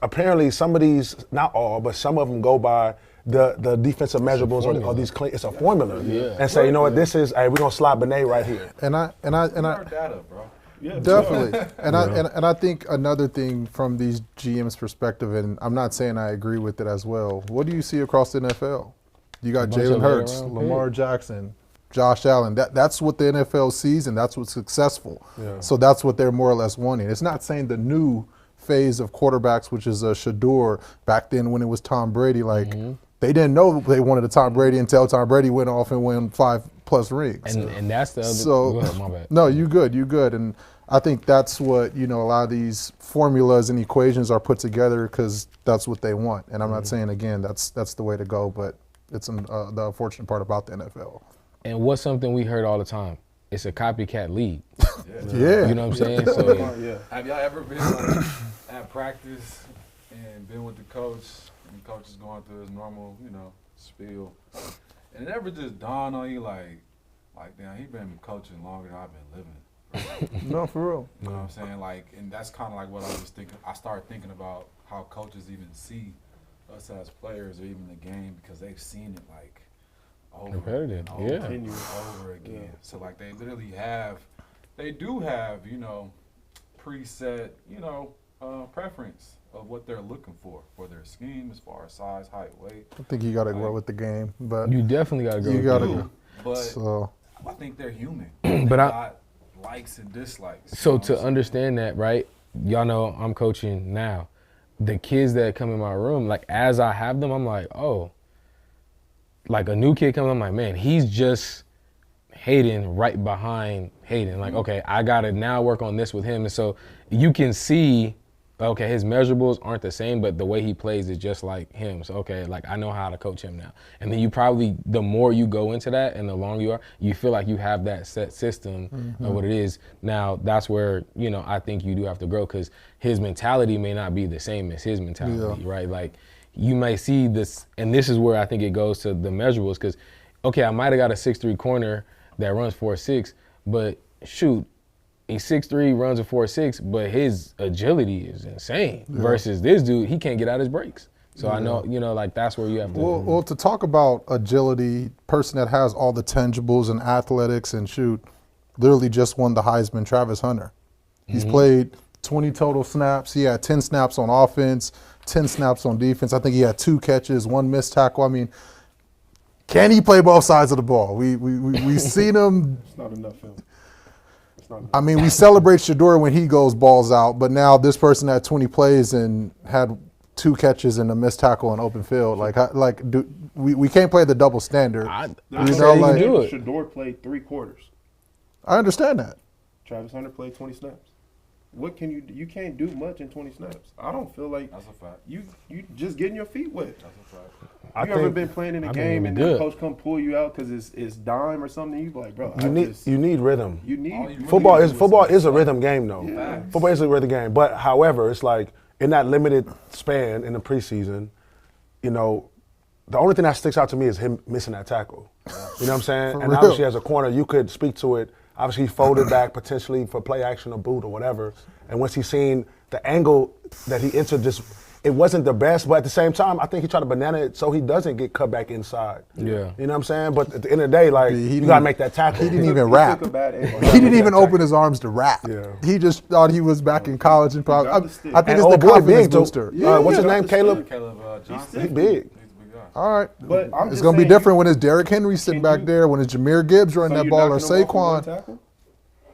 apparently some of these, not all, but some of them go by the defensive measurables or these clean. It's a formula. Yeah. And say, you know what, this is, hey, we're gonna slide Benet right here. And I Our data, bro. Yeah, definitely. And I think another thing from these GM's perspective, and I'm not saying I agree with it as well. What do you see across the NFL? You got Bunch Jalen of Hurts, later round Lamar Jackson, Josh Allen. That's what the NFL sees, and that's what's successful. Yeah. So that's what they're more or less wanting. It's not saying the new phase of quarterbacks, which is Shador, back then when it was Tom Brady, like they didn't know they wanted a Tom Brady until Tom Brady went off and won 5+ rings. and that's the other. So, go ahead, my bad. no, you good, and I think that's what a lot of these formulas and equations are put together because that's what they want. And I'm not saying again that's the way to go, but it's the unfortunate part about the NFL. And what's something we heard all the time? It's a copycat league. Yeah, You know what I'm saying? So yeah. Have y'all ever been like, at practice and been with the coach, and the coach is going through his normal, spiel, and it ever just dawned on you like, damn, he been coaching longer than I've been living. no, for real. You know what I'm saying? Like, and that's kind of like what I was thinking. I started thinking about how coaches even see us as players or even the game because they've seen it like Competitive, over, yeah. and over again. So like they literally do have preset preference of what they're looking for their scheme as far as size, height, weight. I think you got to grow with the game, but You definitely got to go. you got Do, to. but So I think they're human. But they I- got likes and dislikes. So you know to what I'm understand that, right? Y'all know I'm coaching now. The kids that come in my room, like as I have them, I'm like, oh, like a new kid comes, I'm like, man, he's just Hayden right behind Hayden. Like, okay, I gotta now work on this with him. And so you can see, okay, his measurables aren't the same, but the way he plays is just like him. So, okay, like I know how to coach him now. And then you probably, the more you go into that and the longer you are, you feel like you have that set system of what it is. Now, that's where, I think you do have to grow because his mentality may not be the same as his mentality, right? Like you may see this, and this is where I think it goes to the measurables because, okay, I might have got a 6'3" corner that runs 4.6, but shoot, he's 6'3", runs a 4.6, but his agility is insane. Versus this dude, he can't get out his brakes. So I know, like that's where you have to. Well, to talk about agility, person that has all the tangibles and athletics and shoot, literally just won the Heisman, Travis Hunter. He's played 20 total snaps. He had 10 snaps on offense, 10 snaps on defense. I think he had 2 catches, 1 missed tackle. I mean, can he play both sides of the ball? We've seen him. It's not enough film. It's not enough. I mean, we celebrate Shador when he goes balls out, but now this person had 20 plays and had 2 catches and a missed tackle on open field. We can't play the double standard. I You say know, you like- do it. Shador played 3 quarters. I understand that. Travis Hunter played 20 snaps. What can you do? You can't do much in 20 snaps. I don't feel like That's a fact. you just getting your feet wet. That's a fact. You ever been playing in a I think game it'd and be the good. coach come pull you out because it's dime or something? You be like, bro, You need rhythm. you need All you really Football do is a rhythm game though. Yeah. Football is a rhythm game. But however, it's like in that limited span in the preseason, the only thing that sticks out to me is him missing that tackle. You know what I'm saying? For And real. obviously as a corner, you could speak to it. Obviously he folded back potentially for play action or boot or whatever. And once he seen the angle that he entered, it wasn't the best, but at the same time, I think he tried to banana it so he doesn't get cut back inside. Yeah. You know what I'm saying? But at the end of the day, like, He you didn't- got to make that tackle. He didn't even He rap. took a bad angle. He didn't even open his arms to rap. Yeah. He just thought he was back in college and probably. got the stick. I think And it's the old boy confidence big, too. booster. What's his Yeah, name? that's Caleb? Caleb Johnson. He big. He's a big guy. All right, But I'm it's just gonna be saying, different when it's Derrick Henry sitting Can back you- there, when it's Jameer Gibbs running So that you ball, or knocking him off with one Saquon. tackle?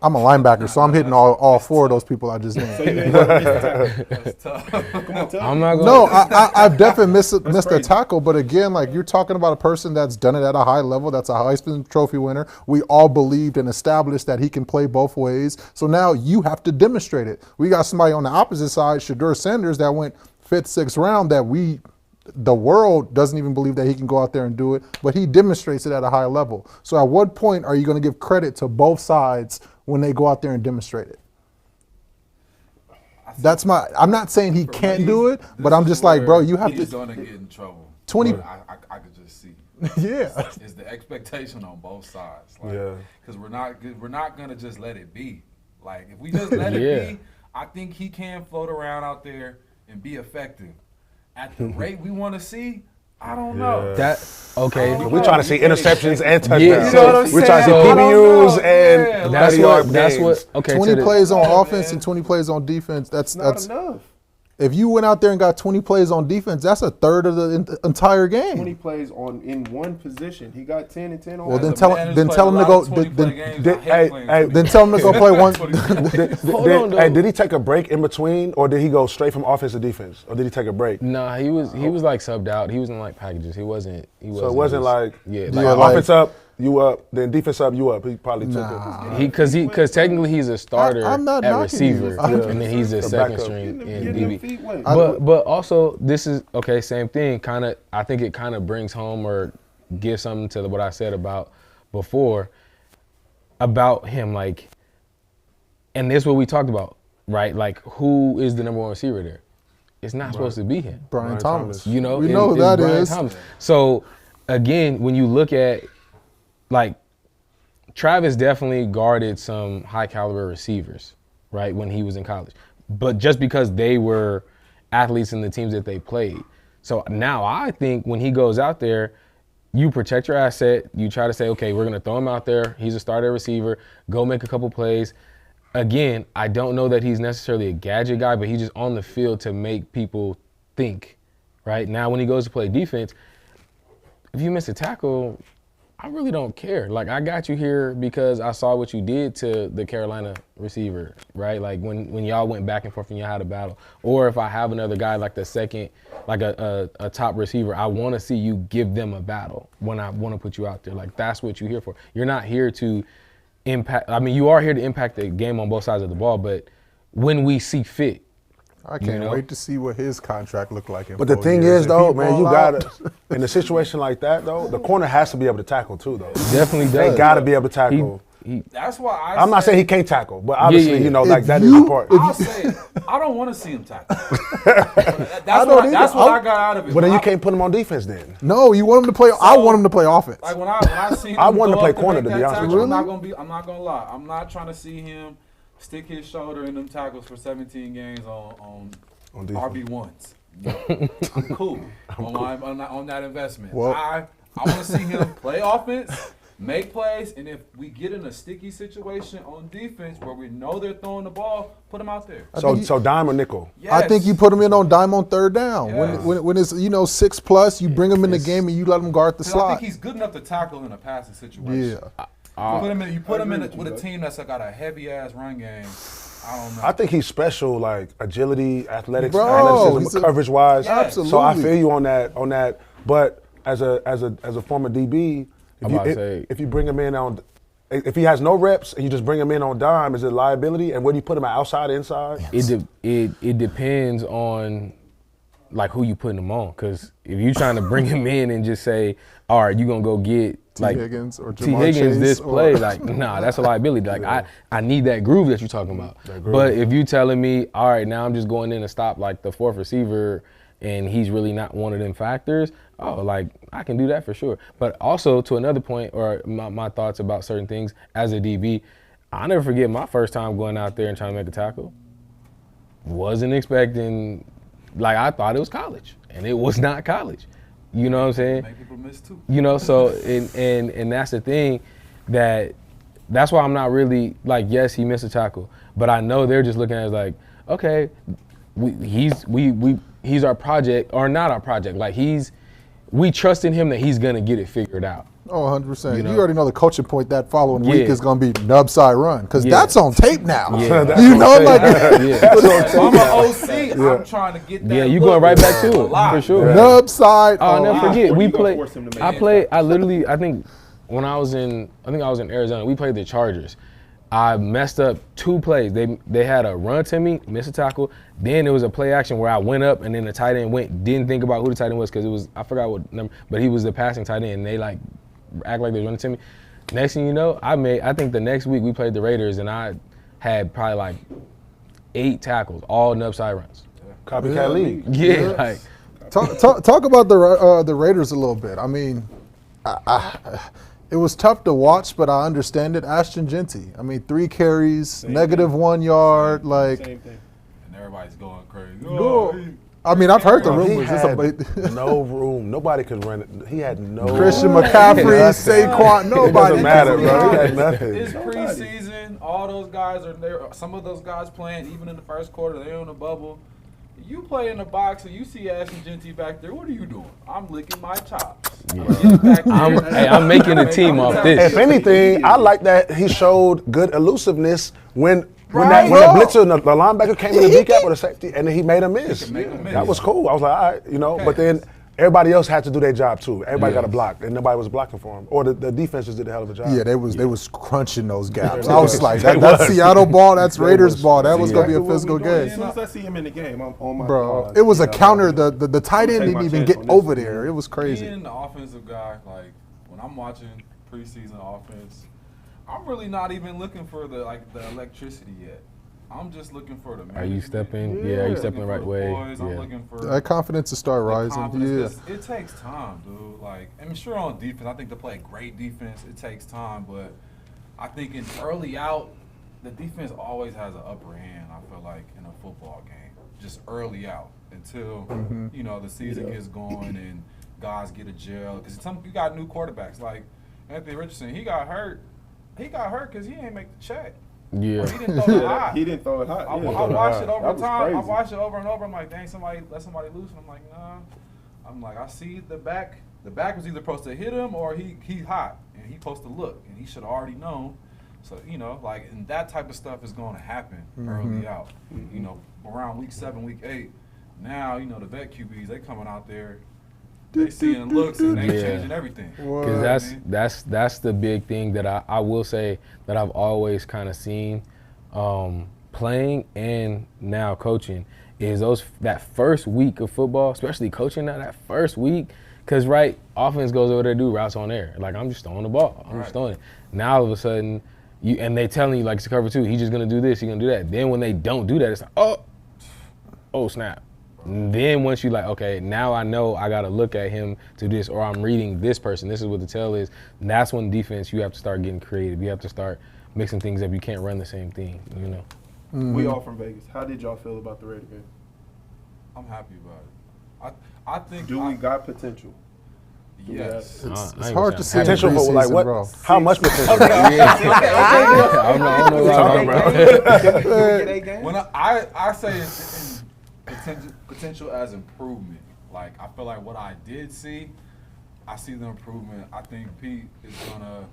I'm a linebacker, so I'm hitting all 4 of those people I just named. So you ain't gonna miss the tackle. That's tough. Come on, tell I'm me. not going No, I've definitely missed a crazy. tackle, but again, like you're talking about a person that's done it at a high level, that's a Heisman Trophy winner. We all believed and established that he can play both ways. So now you have to demonstrate it. We got somebody on the opposite side, Shador Sanders, that went 5th, 6th round that the world doesn't even believe that he can go out there and do it, but he demonstrates it at a high level. So at what point are you going to give credit to both sides when they go out there and demonstrate it? I'm not saying he For can't me, do it, but this I'm is just like, bro, where you have he's to, gonna get in trouble. 20 But I could just see. yeah. It's the expectation on both sides. Like, Yeah. Because we're not gonna just let it be. Like if we just let Yeah. it be, I think he can float around out there and be effective. At the rate we want to see, I don't know. that. Okay. Oh, We're trying to see interceptions and touchdowns. Yeah, you know what I'm We're trying to see saying? I don't PBUs know. and Yeah, That's 30-yard what. That's gains. what. Okay. 20 to the- plays on Yeah, offense man. and 20 plays on defense. It's not enough. If you went out there and got 20 plays on defense, that's a third of the entire 20 game. plays in one position. He got 10 and 10 on. Well, As then a tell man him- who's then played tell a him to lot go- of 20 play then- games, then- I hate hey, playing hey, 20. Then tell him to go play one. Hold on, though. Did he take a break in between, or did he go straight from offense to defense, or did he take a break? Nah, he was like subbed out. He was in like packages. He wasn't. So it wasn't just- like, yeah, Yeah, like, like- offense up, you up, then defense up, you up. He probably took Nah. it. because technically he's a starter I'm not at knocking receiver, you. and then he's a The second backup. string Getting in them DB. feet wet. But also this is okay. Same thing. Kind of. I think it kind of brings home or gives something to what I said about before about him. Like, and this is what we talked about, right? Like, who is the number 1 receiver there? It's not supposed to be him. Brian Brian Thomas. Thomas. You know, we know who it's that Brian is. Thomas. So again, when you look at like Travis definitely guarded some high caliber receivers, right, when he was in college. But just because they were athletes in the teams that they played. So now I think when he goes out there, you protect your asset. You try to say, okay, we're going to throw him out there. He's a starter receiver. Go make a couple plays. Again, I don't know that he's necessarily a gadget guy, but he's just on the field to make people think, right? Now, when he goes to play defense, if you miss a tackle, I really don't care. Like, I got you here because I saw what you did to the Carolina receiver, right? Like, when y'all went back and forth and y'all had a battle. Or if I have another guy like the second, like a top receiver, I want to see you give them a battle when I want to put you out there. Like, that's what you're here for. You're not here to impact. I mean, you are here to impact the game on both sides of the ball, but when we see fit. I can't wait to see what his contract look like. But the thing is, though, man, you gotta in a situation like that, though, the corner has to be able to tackle too, though. Definitely does. They gotta be able to tackle. That's why I'm not saying he can't tackle, but obviously, you know, like that is important. I'll say I don't want to see him tackle. That's what I got out of it. But then you can't put him on defense then. No, you want him to play. I want him to play offense. Like when I seen him I want him to go play up corner, make to be that honest with tackle, you. I'm not gonna lie. I'm not trying to see him stick his shoulder in them tackles for 17 games on RB1s. No, I'm cool on that investment. Well, I want to see him play offense, make plays, and if we get in a sticky situation on defense where we know they're throwing the ball, put him out there. So dime or nickel? Yes. I think you put him in on dime on third down. Yes. When it's 6+, you bring him in the game and you let him guard the 'Cause slot. I think he's good enough to tackle in a passing situation. Yeah. You put him in with a team that's got a heavy ass run game. I don't know. I think he's special, like agility, athletics, Bro, athleticism, coverage wise. Absolutely. So I feel you on that. But as a former DB, if you bring him in on, if he has no reps and you just bring him in on dime, is it liability? And where do you put him at, outside, inside? It depends on like who you putting him on. Because if you're trying to bring him in and just say, all right, you're gonna go get like Higgins or T. Jamar Higgins Chase this or- play, like nah, that's a liability. Like I need that groove that you're talking about. But if you telling me, all right, now I'm just going in to stop like the fourth receiver and he's really not one of them factors, like I can do that for sure. But also to another point, or my thoughts about certain things as a DB, I'll never forget my first time going out there and trying to make a tackle. Wasn't expecting, like I thought it was college, and it was not college. You know what I'm saying? Make people miss too. You know, so and that's the thing that's why I'm not really like, yes, he missed a tackle, but I know they're just looking at it as like, okay, he's our project, or not our project. Like we trust in him that he's gonna get it figured out. Oh, 100%. You know? You already know the coaching point that following week Yeah. is going to be nub side run because that's on tape now. Yeah. You know, like If I'm an OC, I'm trying to get that. Yeah, you look going right back to it lot. for sure. nub side. Oh, I'll never forget. Or We you gonna played. force him to make I think when I was in Arizona, we played the Chargers. I messed up 2 plays. They had a run to me, missed a tackle. Then there was a play action where I went up and then the tight end didn't think about who the tight end was because it was, I forgot what number, but he was the passing tight end and they like act like they were running to me. Next thing you know, I think the next week we played the Raiders and I had probably like 8 tackles, all nub side runs. Copycat league. Yeah, like Talk about the Raiders a little bit. I mean, it was tough to watch, but I understand it. Ashton Genty. I mean, 3 carries, -1 yard. Like, Same thing. And everybody's going crazy. I mean, I've heard the Bro, he rumors. had no room. Nobody could run it. He had no. Christian McCaffrey, Saquon, It nobody. doesn't matter, could- bro. He had nothing. It's preseason. All those guys are there. Some of those guys playing even in the first quarter. They're on the bubble. You play in the box and you see Ashton Genty back there. What are you doing? I'm licking my chops. I'm making a team off this. If anything, I like that he showed good elusiveness when Right. that blitzer, the linebacker came in the D gap with a safety, and then he made a miss. That was cool. I was like, all right, But then everybody else had to do their job too. Everybody got a block, and nobody was blocking for him. Or the defense just did a hell of a job. Yeah, they was crunching those gaps. I was like, that's Seattle ball, that's Raiders ball. That was gonna be a physical As game, soon as I see him in the game, I'm on my bro. It was a counter. The tight end didn't even get over there. It was crazy. Being the offensive guy, like when I'm watching preseason offense, I'm really not even looking for the electricity yet. I'm just looking for the. Are you management. stepping? Yeah, are you stepping the right way? Boys. I'm looking for That confidence to start the rising. confidence, Yeah. 'cause it takes time, dude. Like, I'm sure on defense, I think to play great defense, it takes time. But I think in early out, the defense always has an upper hand. I feel like in a football game, just early out until the season gets going and guys get a gel. Because you got new quarterbacks. Like Anthony Richardson, he got hurt. He got hurt because he ain't make the check. Yeah. Or he didn't throw it hot. He didn't throw it hot. I Yeah. watched it over That was time. I crazy. watched it over and over. I'm like, dang, let somebody loose. And I'm like, nah. I'm like, I see the back. The back was either supposed to hit him or he's hot. And he's supposed to look. And he should have already known. So, like, and that type of stuff is going to happen early out. Around week 7, week 8. Now, the vet QBs, they coming out there. They seeing looks and they changing everything. Because that's the big thing that I will say that I've always kind of seen playing and now coaching is that first week of football, especially coaching now, that first week. Because, offense goes over there to do routes on air. Like, I'm just throwing the ball. I'm just throwing it. Now, all of a sudden, and they telling you, like, it's cover 2. He's just going to do this. He's going to do that. Then when they don't do that, it's like, oh, snap. And then once you like, okay, now I know I got to look at him to this, or I'm reading this person. This is what the tell is. And that's when defense, you have to start getting creative. You have to start mixing things up. You can't run the same thing, We all from Vegas. How did y'all feel about the Raider game? I'm happy about it. I think we got potential? Yes. It's hard to say. Potential for like what? Bro. How much potential? I don't know what I'm talking about. When I say it's potential as improvement. Like, I feel like what I did see, I see the improvement. I think Pete is gonna,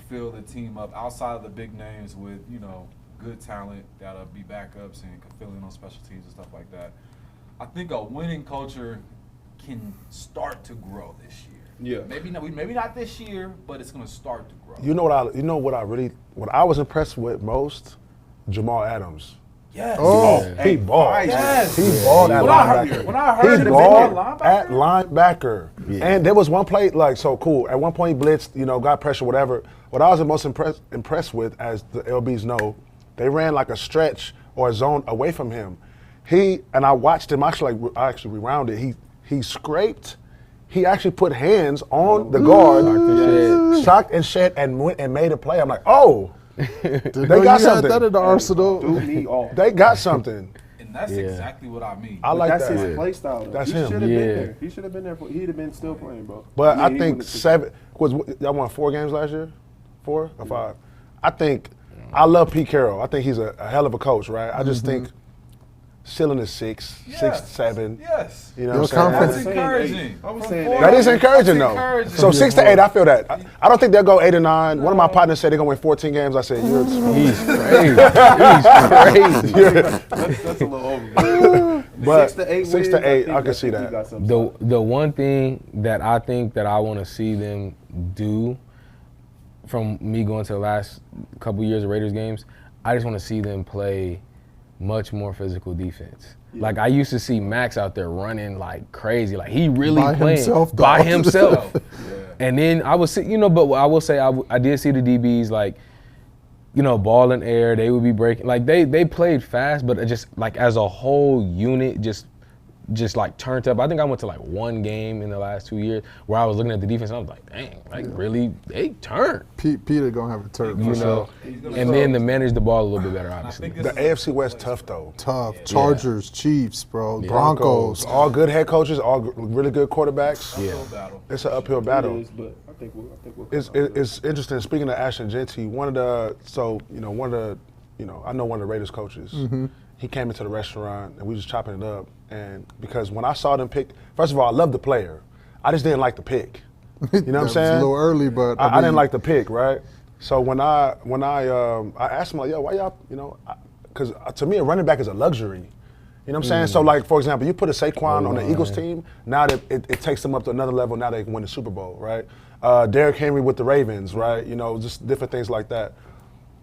fill the team up outside of the big names with, good talent that'll be backups and can fill in on special teams and stuff like that. I think a winning culture can start to grow this year. Yeah. Maybe not this year, but it's gonna start to grow. What I was impressed with most, Jamal Adams. Yes. He balled. Yes. He balled at linebacker. When I heard he it, balled linebacker? at linebacker. Yeah. And there was one play, so cool. At one point he blitzed, got pressure, whatever. What I was the most impressed with, as the LBs know, they ran like a stretch or a zone away from him. And I watched him, I actually rewound. He scraped. He actually put hands on the guard, shocked and shed, and went and made a play. I'm like, oh, they got something. That in the arsenal. Threw me off. They got something. And that's exactly what I mean. I like That's that. his play style. Though. That's he him. Should have been there. He should have been there. He'd have been still playing, bro. But I think y'all won 4 games last year? 4 or 5? I think, I love Pete Carroll. I think he's a hell of a coach, right? I just think ceiling is 6, 7. Yes. You know what I'm saying? That's encouraging. I was saying That is encouraging, though. encouraging. So 6 to 8, I feel that. I don't think they'll go 8 or 9. One of my partners said they're going to win 14 games. I said, He's crazy. that's a little over. But 6 to 8 6 to 8, wins, I can see that. The one thing that I think that I want to see them do from me going to the last couple years of Raiders games, I just want to see them play much more physical defense. Yeah. Like, I used to see Max out there running like crazy. Like, he really playing by himself. And then I would see, but I will say I did see the DBs, like, ball in air, they would be breaking. Like, they played fast, but just like as a whole unit, just like turned up. I think I went to like 1 game in the last 2 years where I was looking at the defense and I was like, dang, like really, they turned. Peter gonna have a turn, and then to manage the ball a little bit better, obviously. The AFC West tough though. Tough. Chargers, Chiefs, bro. Broncos. All good head coaches, all really good quarterbers. Yeah. It's an uphill battle. It is, but I think we'll It's interesting. Speaking of Ashton Genty, I know one of the Raiders coaches. Mm-hmm. He came into the restaurant and we was chopping it up. And because when I saw them pick, first of all, I love the player. I just didn't like the pick. You know what I'm saying? It was a little early, but I didn't like the pick, right? So when I asked him, like, yo, why y'all, because to me a running back is a luxury. You know what I'm saying? So like, for example, you put a Saquon on the Eagles team, now that it takes them up to another level. Now they can win the Super Bowl, right? Derrick Henry with the Ravens, right? Just different things like that.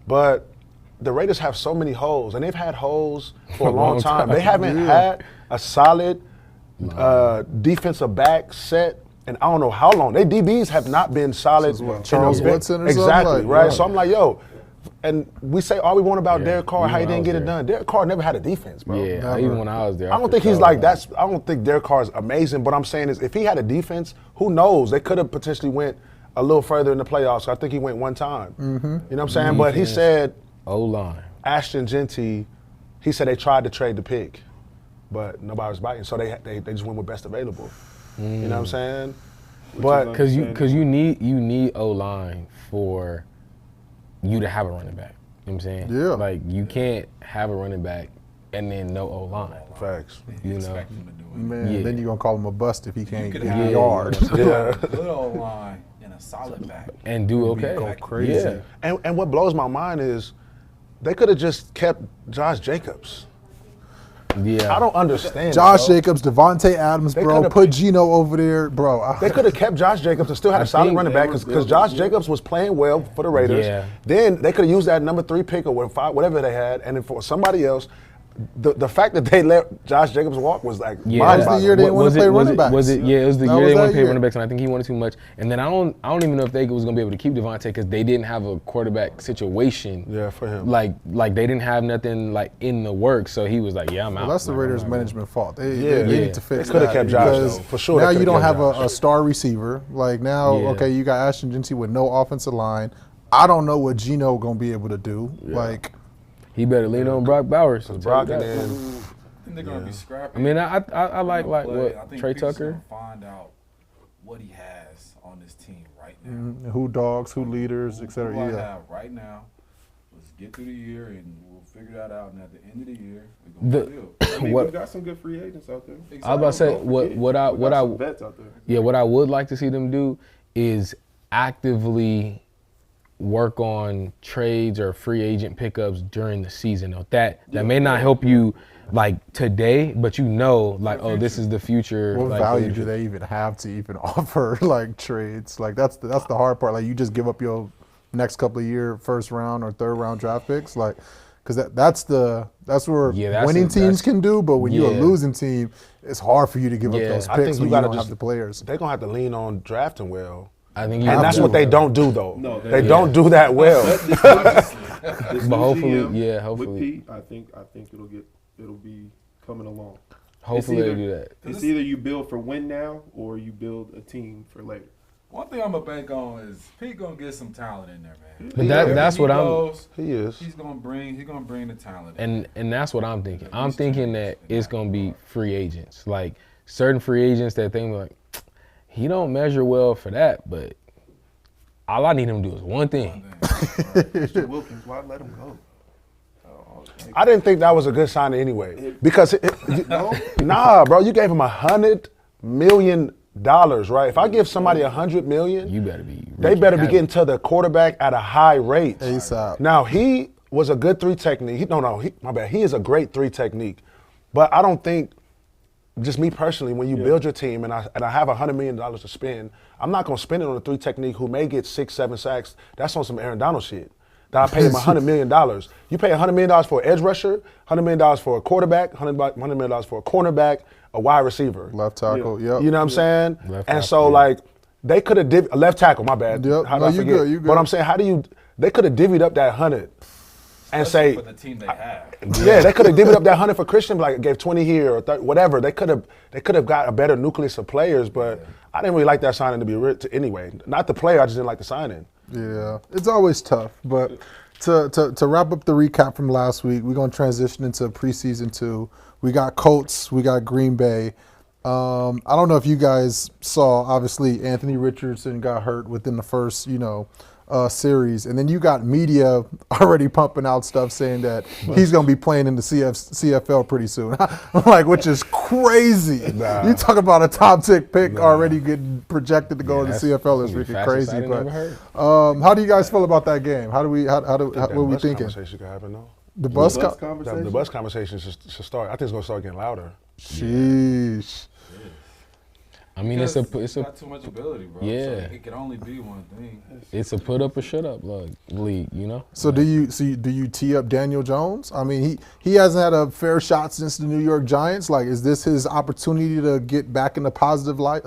But the Raiders have so many holes, and they've had holes for a long time. They haven't had a solid defensive back set, and I don't know how long. Their DBs have not been solid. Charles Woodson or exactly, something? right? Right. So I'm like, yo, and we say all we want about Derek Carr, how he didn't get it done. Derek Carr never had a defense, bro. Yeah, even when I was there. I don't think he's like that. I don't think Derek Carr is amazing, but I'm saying is if he had a defense, who knows? They could have potentially went a little further in the playoffs. I think he went 1 time. Mm-hmm. You know what I'm saying? But he said O-line. Ashton Genty, he said they tried to trade the pick, but nobody was biting, so they just went with best available. You know what I'm saying? Which But is Because you need O-line for you to have a running back. You know what I'm saying? Yeah. Like, you can't have a running back and then no O-line. facts. You know? Expect him to do it. Man, Yeah. then you're gonna call him a bust if he can't could get have- a yard. Yeah. Good old line and a solid back. And do okay. Go crazy. Yeah. And what blows my mind is they could have just kept Josh Jacobs. Yeah. I don't understand. Josh bro. Jacobs, Devontae Adams, They bro. coulda- Put Gino over there, bro. They could have kept Josh Jacobs and still had a solid think running they back were because building, Josh yeah. Jacobs was playing well for the Raiders. Yeah. Then they could have used that number 3 pick or whatever they had, and then for somebody else, the fact that they let Josh Jacobs walk was like Yeah, That was the year they didn't wanna Was it- play was running it- backs. Was it? Yeah, it was the That year was they that wanted to play year. running backs, and I think he wanted too much. And then I don't even know if they was gonna be able to keep Devontae because they didn't have a quarterback situation. Yeah, for him. Like they didn't have nothing like in the works, so he was like, yeah, I'm out. Well, that's the Like, Raiders I'm not going. management fault. They Yeah. need to fix They coulda that kept Josh, because though. For sure they now you coulda don't kept have Josh. a star receiver. Like now, Yeah. okay, you got Ashton Jincy with no offensive line. I don't know what Gino gonna be able to do. Like He better lean on Brock Bowers. I'll tell Brock you and that. then I think they're gonna be scrappy. I mean, I like Play. I what think Trey people's Tucker. gonna find out what he has on this team right now. who dogs, who leaders, Who etc. I Yeah. have right now. Let's get through the year and we'll figure that out. And at the end of the year, we're The- gonna build. I mean, What- we got some good free agents out there. I was about to say Don't forget, what we got I some vets out there. yeah, what I would like to see them do is actively work on trades or free agent pickups during the season. Though that may not help you like today, but you know, like, oh, this is the future. What like, value the- do they even have to even offer like trades? Like that's the hard part. Like you just give up your next couple of year first round or third round draft picks, like because that's where Yeah, that's winning it. teams That's- can do. But when you're a yeah. losing team, it's hard for you to give Yeah. up those I picks think you when you gotta don't just have the players. they're gonna have to lean on drafting well. I think you And have that's to. what they don't do though. No, they they- don't do that well. This new hopefully- GM yeah, With hopefully. Pete, I think it'll be coming along. Hopefully It's they either- do that. It's either you build for win now or you build a team for later. One thing I'm gonna bank on is Pete gonna get some talent in there, man. But that's He what I'm. goes, He is. He's gonna bring the talent. in. And that's what I'm thinking. I'm thinking that it's gonna be free agents, like certain free agents that think like he don't measure well for that, but all I need him to do is one thing. Mr. Wilkins, why let him go? I didn't think that was a good sign anyway because nah, bro, you gave him $100 million, right? If I give somebody $100 million, You better be. they Ricky better be Hatton. getting to the quarterback at a high rate. ASAP. Now he was a good 3 technique. My bad. He is a great 3 technique, but I don't think. Just me personally, when you build your team and I have $100 million to spend, I'm not gonna spend it on a 3 technique who may get 6, 7 sacks. That's on some Aaron Donald shit. That I pay him $100 million. You pay $100 million for an edge rusher, $100 million for a quarterback, $100 million for a cornerback, a wide receiver. Left tackle. Yep. You know what I'm saying? Left And tackle, so yeah. like they could have a left tackle. My bad. Yep. How did No, I you forget? good, you good. But I'm saying, they could have divvied up that 100 and say, for the team they have. yeah, they could have divvied up that 100 for Christian, like gave 20 here or 30, whatever. They could have got a better nucleus of players, but I didn't really like that signing to be anyway. Not the player, I just didn't like the signing. Yeah, it's always tough. But to wrap up the recap from last week, we're gonna transition into preseason 2. We got Colts, we got Green Bay. I don't know if you guys saw. Obviously, Anthony Richardson got hurt within the first, series, and then you got media already pumping out stuff saying that he's gonna be playing in the CFL pretty soon. Like, which is crazy. Nah. You talk about a top tick pick already getting projected to go in the that's CFL is the freaking fastest crazy. sighting But I've ever how do you guys feel about that game? How what are we Bus thinking? Conversation could happen though. The bus, conversation. The bus conversation should start. I think it's gonna start getting louder. Sheesh. I mean, Because it's he's a got too much ability, bro. Yeah. So it can only be one thing. it's a put up or shut up league, So do you tee up Daniel Jones? I mean, he hasn't had a fair shot since the New York Giants. Like, is this his opportunity to get back in the positive light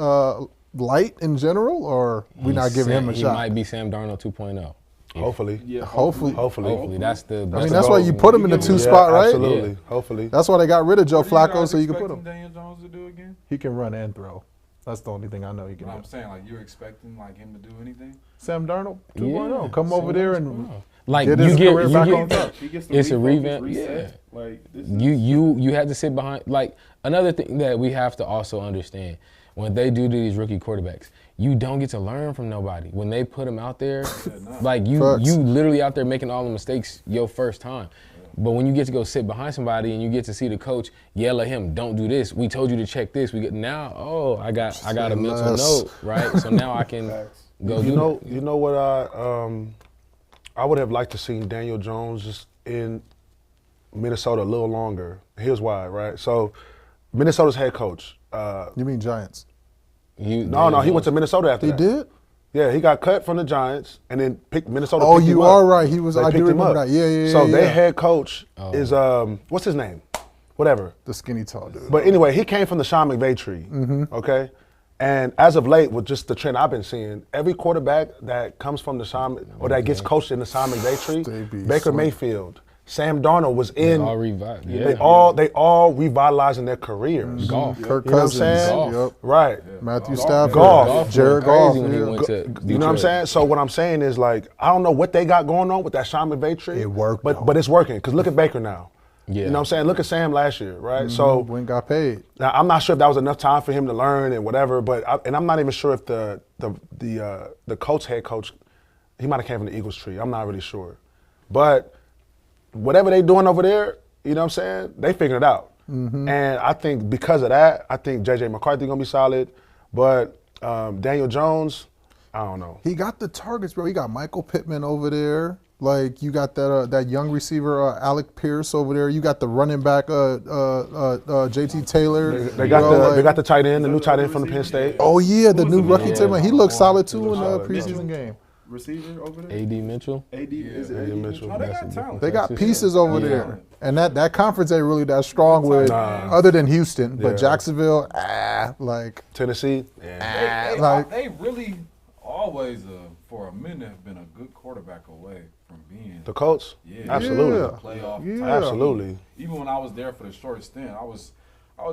in general, or we're not giving him a he shot? might be Sam Darnold 2.0. Hopefully. Yeah, Hopefully. Hopefully, that's the. I mean, the that's why goal. you put him in the 2 spot, right? Absolutely. Yeah. Hopefully. That's why they got rid of Joe What do you Flacco, guys so you can put expecting him. Daniel Jones to do again? He can run and throw. That's the only thing I know he can But do. I'm saying, like, you're expecting like him to do anything? Sam Darnold 2.0. Yeah, Come over Sam there Darnold's and 2.0. Like get you his get career back on top. He gets to It's a refocus, revamp, reset. Like this is, you had to sit behind. Like, another thing that we have to also understand, what they do to these rookie quarterbacks, you don't get to learn from nobody. When they put them out there, like you literally out there making all the mistakes your first time. But when you get to go sit behind somebody and you get to see the coach yell at him, don't do this. We told you to check this. We get now. Oh, I got a mental note, right? So now I can go do that. You know what I would have liked to see Daniel Jones just in Minnesota a little longer. Here's why, right? So Minnesota's head coach. You mean Giants? No, he went to Minnesota after that. He did? Yeah, he got cut from the Giants and then picked Minnesota. Oh, picked you him are up. right. He was. I do remember that. Yeah. So their head coach is what's his name? Whatever. The skinny tall dude. But anyway, he came from the Sean McVay tree. Okay, and as of late, with just the trend I've been seeing, every quarterback that comes from the Sean or that gets coached in the Sean McVay tree, Baker Mayfield, Sam Darnold was in. All revived. Yeah. They all revitalizing their careers. Golf. Kirk You know what I'm Cousins. saying? Yep. Right. Matthew Stafford. Golf. Jared Crazy Goff. when he Yeah. went to You know what I'm Detroit. saying? So what I'm saying is, like, I don't know what they got going on with that Sean McVay tree. It worked, but though. but it's working. Because look at Baker now. Yeah. You know what I'm saying? Look at Sam last year, right? So Wynn got paid. now I'm not sure if that was enough time for him to learn and whatever. But I'm not even sure if the coach, head coach, he might have came from the Eagles tree. I'm not really sure. But whatever they doing over there, you know what I'm saying? They figured it out. And I think because of that, I think J.J. McCarthy gonna be solid. But Daniel Jones, I don't know. He got the targets, bro. He got Michael Pittman over there. Like, you got that young receiver, Alec Pierce over there. You got the running back, J.T. Taylor. They got the tight end, the new tight end from the Penn State. Oh, yeah, the new rookie Yeah. tight end. He looked solid, too, in the preseason game. Receiver over there? A.D. Mitchell. Is it A.D. AD Mitchell. No, they got talent. They got pieces over there. And that conference ain't really that strong with, other than Houston. But Yeah. Jacksonville, Tennessee. They really always, for a minute, have been a good quarterback away from being The Colts? Yeah. Absolutely. Yeah. playoff. Yeah. type Absolutely. team. Even when I was there for the short stint, I was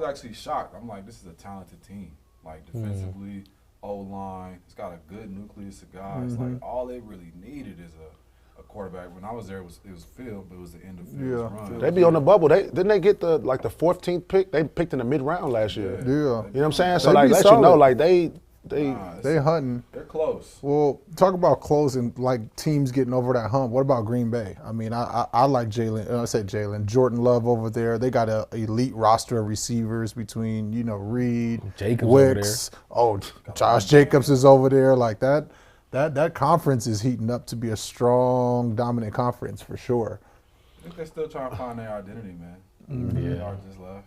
actually shocked. I'm like, this is a talented team. Like defensively, O-line, it's got a good nucleus of guys. Like all they really needed is a quarterback. When I was there, it was Phil, but it was the end of Phil's run. They be on the bubble. Didn't they get the 14th pick? They picked in the mid-round last year. Yeah. You know what I'm saying? So They like be let you know, solid. like they They hunting. They're close. Well, talk about closing, like teams getting over that hump. What about Green Bay? I mean, I like Jordan Love over there. They got an elite roster of receivers between, Reed, Jacobs Wicks. Oh, Josh Jacobs is over there. Like that conference is heating up to be a strong, dominant conference for sure. I think they're still trying to find their identity, man. Yeah. AR just left,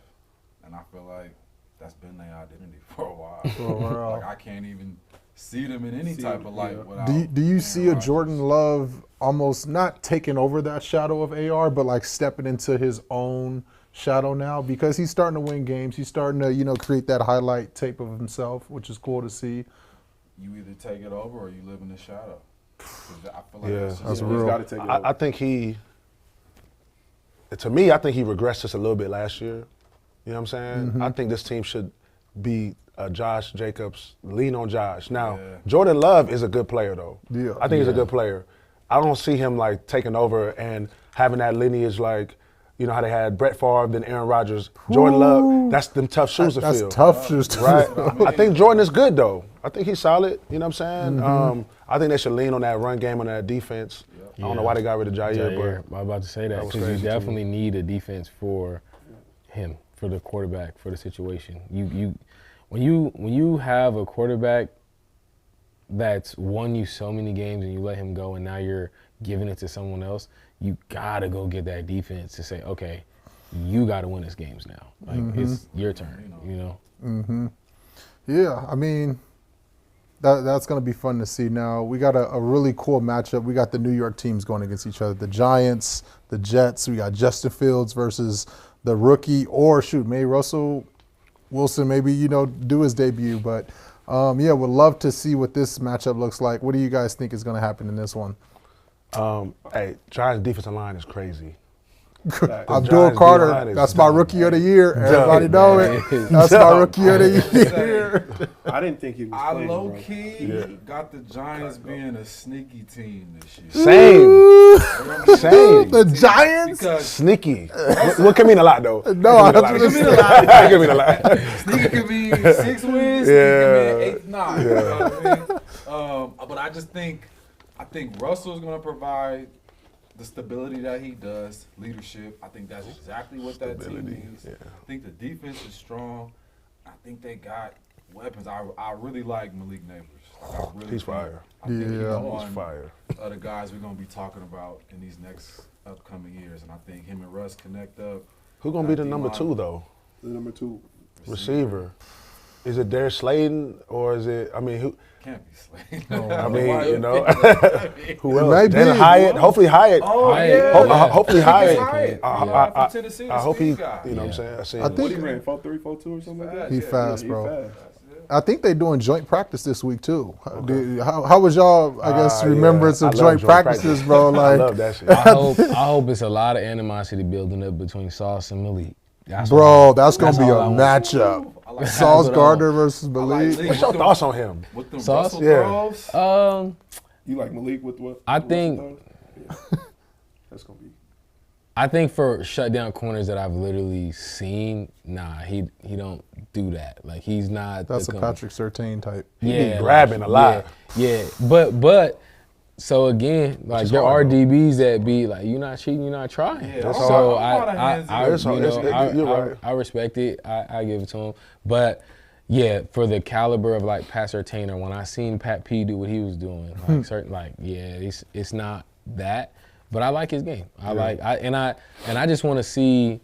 and I feel like that's been their identity for a while. Like I can't even see them in any type of light. Without Do you see a Rodgers. Jordan Love almost not taking over that shadow of AR, but like stepping into his own shadow now? Because he's starting to win games. He's starting to, create that highlight tape of himself, which is cool to see. You either take it over or you live in the shadow. 'Cause I feel like Yeah, that's that's just real. He's got to take it over. I think to me, I think he regressed just a little bit last year. You know what I'm saying? I think this team should be Josh Jacobs, lean on Josh. Now, Jordan Love is a good player, though. Yeah. I think he's a good player. I don't see him, like, taking over and having that lineage like, how they had Brett Favre, then Aaron Rodgers. Jordan Love, that's them tough shoes to That's fill. tough shoes to Right? fill. I think Jordan is good, though. I think he's solid. You know what I'm saying? I think they should lean on that run game, on that defense. I don't know why they got rid of Jair, I'm about to say that was because you crazy to me. definitely need a defense for him, for the quarterback, for the situation. When you have a quarterback that's won you so many games and you let him go and now you're giving it to someone else, you gotta go get that defense to say, okay, you gotta win this games now. Like it's your turn, Yeah, I mean, that's going to be fun to see. Now, we got a really cool matchup. We got the New York teams going against each other. The Giants, the Jets. We got Justin Fields versus the rookie, or maybe Russell Wilson, maybe, do his debut. But, would love to see what this matchup looks like. What do you guys think is going to happen in this one? Hey, Giants' defensive line is crazy. Abdul Giants' Carter, D-line is that's my dumb. rookie of the year. Everybody know it. That's my rookie of the year. hurt. I didn't think he was I playing, low bro. key got the Giants being a sneaky team this year. Same. Same. The Giants? Because Sneaky. What can mean a lot though? No, It can I mean a was lot. gonna It can mean a lot. sneaky could be 6 wins, sneaky could be 8, 9. You know what I mean? But I just think Russell's going to provide the stability that he does, leadership. I think that's exactly what that team needs. Yeah. I think the defense is strong. I think they got weapons. I really like Malik Neighbors. Like, I really He's think- fire. I think he's Yeah. one He's fire. of the guys we're going to be talking about in these next upcoming years. And I think him and Russ connect up. Who's gonna be the D number line. 2 though? The number 2. Receiver. Is it Darius Slayton or is it? I mean, who? Can't be Slade. I mean, you know, It who else? might be. Jalen Hyatt. Hopefully Hyatt. Oh, Hyatt, yeah. Hopefully Hyatt. Hyatt. I From Tennessee, I hope he. You the speed guy. know what I'm saying? I seen. I think- What he ran? 4.3, 4.2 or something like that? He Yeah, fast, he bro. fast. I think they're doing joint practice this week too. How was y'all? I guess Yeah. remembrance I of love joint joint practices, bro. I Like, love that shit. I hope it's a lot of animosity building up between Sauce and Malik. That's what bro, that's gonna that's be a all I want. matchup. I like Sauce that. Gardner versus I like Malik. Lee. What's your thoughts on him? With them Sauce? Russell Yeah. throws. You like Malik with what? I Russell think- throws? Yeah. That's gonna be. I think for shutdown corners that I've literally seen, nah, he don't do that. Like he's not. That's a the Patrick Surtain type. Yeah, grabbing a lot. Yeah, but so again, like is there are hard, though. DBs that be like, you're not cheating, you're not trying. Yeah, so I'm out of hands I, with you know, you're right. I respect it. I give it to him, but. Yeah, for the caliber of like Pat Surtain, when I seen Pat P do what he was doing, like certain, like it's not that, but I like his game. I just want to see.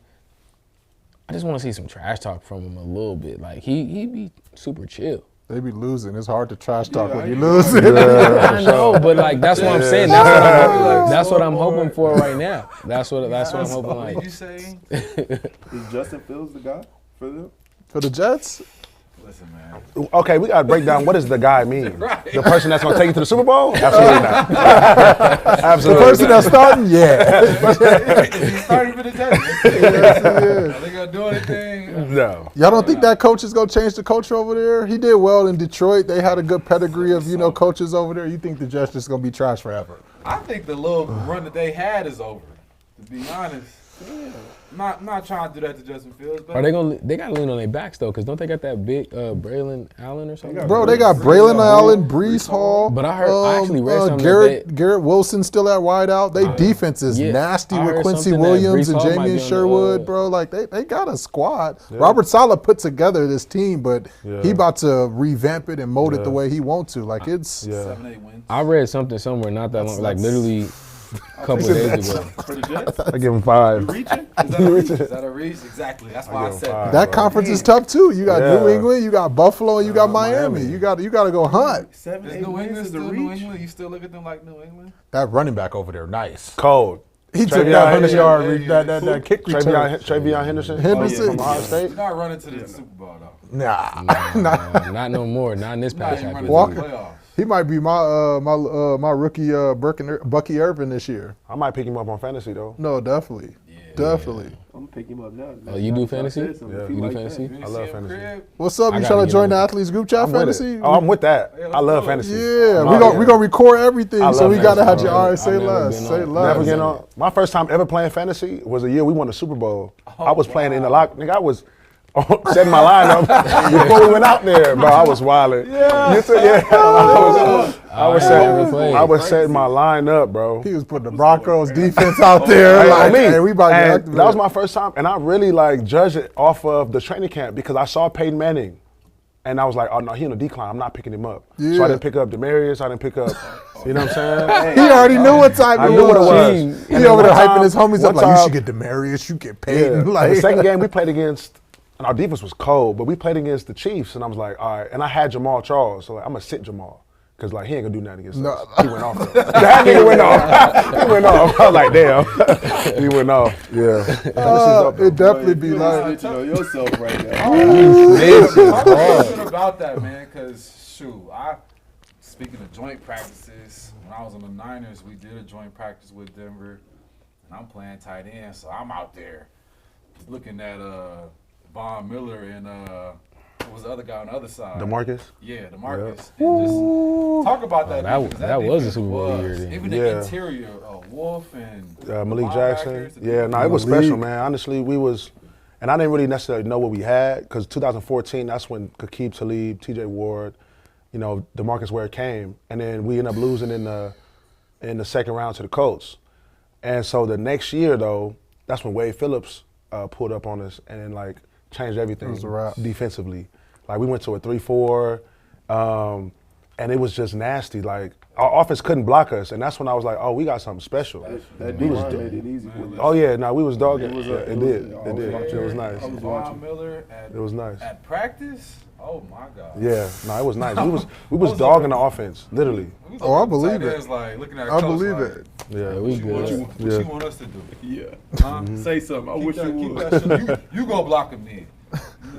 I just want to see some trash talk from him a little bit. Like he be super chill. They be losing. It's hard to trash talk Yeah, when I you ain't losing. I know, but like that's what I'm saying. That's what I'm hoping for right now. That's what I'm hoping What like. did you say? Is Justin Fields the guy for them? For the Jets, Listen, man. Okay, we gotta break down what does the guy mean? Right. The person that's gonna take you to the Super Bowl? Absolutely not. the Absolutely. person that's starting, yeah. Is he starting for the Jets? Yes, he is. Are they gonna do anything? No. Y'all don't think that coach is gonna change the culture over there? He did well in Detroit. They had a good pedigree of coaches over there. You think the Jets just gonna be trash forever? I think the little run that they had is over. To be honest, not trying to do that to Justin Fields, but Are they gonna? They gotta lean on their backs though, cause don't they got that big Braylon Allen or something? Bro, they got Braylon Allen, Brees Hall. But I heard- I actually read something Garrett Wilson still at wideout. They defense is Yeah, nasty I with heard Quincy something that Williams Brees and Hall might Jamie be and on the, Sherwood, bro. Like they got a squad. Robert Saleh put together this team, but he about to revamp it and mold it the way he wants to. Like it's 7-8 wins. I read something somewhere not that long, like literally a couple of days ago. For the Jets? I give him 5. Reaching? Is that a reach? Exactly. That's why I give him said five. that conference is tough too. You got New Yeah. England, you got Buffalo, and you got Miami. You got to go hunt. 7, Is 8 New wins England is the still New reach? England? You still look at them like New England? That running back over there, nice. Cold. He took Travion that 100 Henderson. yard, Yeah, that kick return. Travion Henderson. Henderson. From Ohio State. You're not running to the Super Bowl though. Nah, Not no more. Not in this You're not patch. even I running can Walker. to the playoffs. he might be my rookie Bucky Irvin this year. I might pick him up on fantasy though. No, definitely, definitely. I'm gonna pick him up now. Oh, you do fantasy? Yeah, You do fantasy? You I love see him fantasy. crib? What's up? I You gotta trying to get join on the it. athletes group chat I'm with it. fantasy? Oh, I'm with that. Yeah, let's I love do it. fantasy. Yeah, Oh, we gonna record everything, I so love we gotta have fantasy. your all right. I've Say never less, been say on- less. Never get on. My first time ever playing fantasy was a year we won the Super Bowl. I was playing in the lock. Nigga, I was setting my lineup before we went out there, bro. I was wilding. Yeah. I was setting my line up, bro. He was putting the Broncos defense out there. Hey, Like, me. hey, we about to And activate. that was my first time, and I really like judged it off of the training camp because I saw Peyton Manning, and I was like, oh no, he in a decline. I'm not picking him up. So Yeah. I didn't pick up Demarius. I didn't pick up. You know what I'm saying? He already knew what time I it knew what it was. was. He And over there one hyping time- his homies up one like, you time- should get Demarius, you get Yeah. Peyton. And Like, the second game we played against, and our defense was cold, but we played against the Chiefs, and I was like, all right. And I had Jamal Charles, so like, I'm gonna sit Jamal. Cause like he ain't gonna do nothing against us. He went off. Though. That nigga went off. He went off. I was like, damn. He went off. Yeah. it definitely be You like, snitching on yourself right now. I'm passionate about that, man, because, shoot, speaking of joint practices, when I was on the Niners, we did a joint practice with Denver, and I'm playing tight end, so I'm out there just looking at Von Miller and was the other guy on the other side. DeMarcus? Yeah, DeMarcus. And just talk about that. defense. that was a defense Super Bowl year then. Even Yeah. the interior, Wolf and Malik linebackers, Jackson. the Yeah, no, it was Malik. special, man. Honestly, we was, and I didn't really necessarily know what we had because 2014, that's when Kaqib Talib, T.J. Ward, DeMarcus Ware came, and then we ended up losing in the second round to the Colts. And so the next year, though, that's when Wade Phillips pulled up on us and then like changed everything It was a wrap. defensively. Like we went to a 3-4, and it was just nasty. Like our offense couldn't block us, and that's when I was like, oh, we got something special. That D-line made it easy for us. Oh yeah, no, we was dogging. It was It watching. was nice. I was Von watching. Miller It was nice. at practice. Oh my God. Yeah, no, it was nice. We was was dogging the offense, literally. We was Oh, I looking at believe tight it. ends Like looking at I coach, believe like, it. Yeah, we What good. you want us to do? Yeah. Huh? Say something. I wish you Keep would. that shit. You gonna block him then?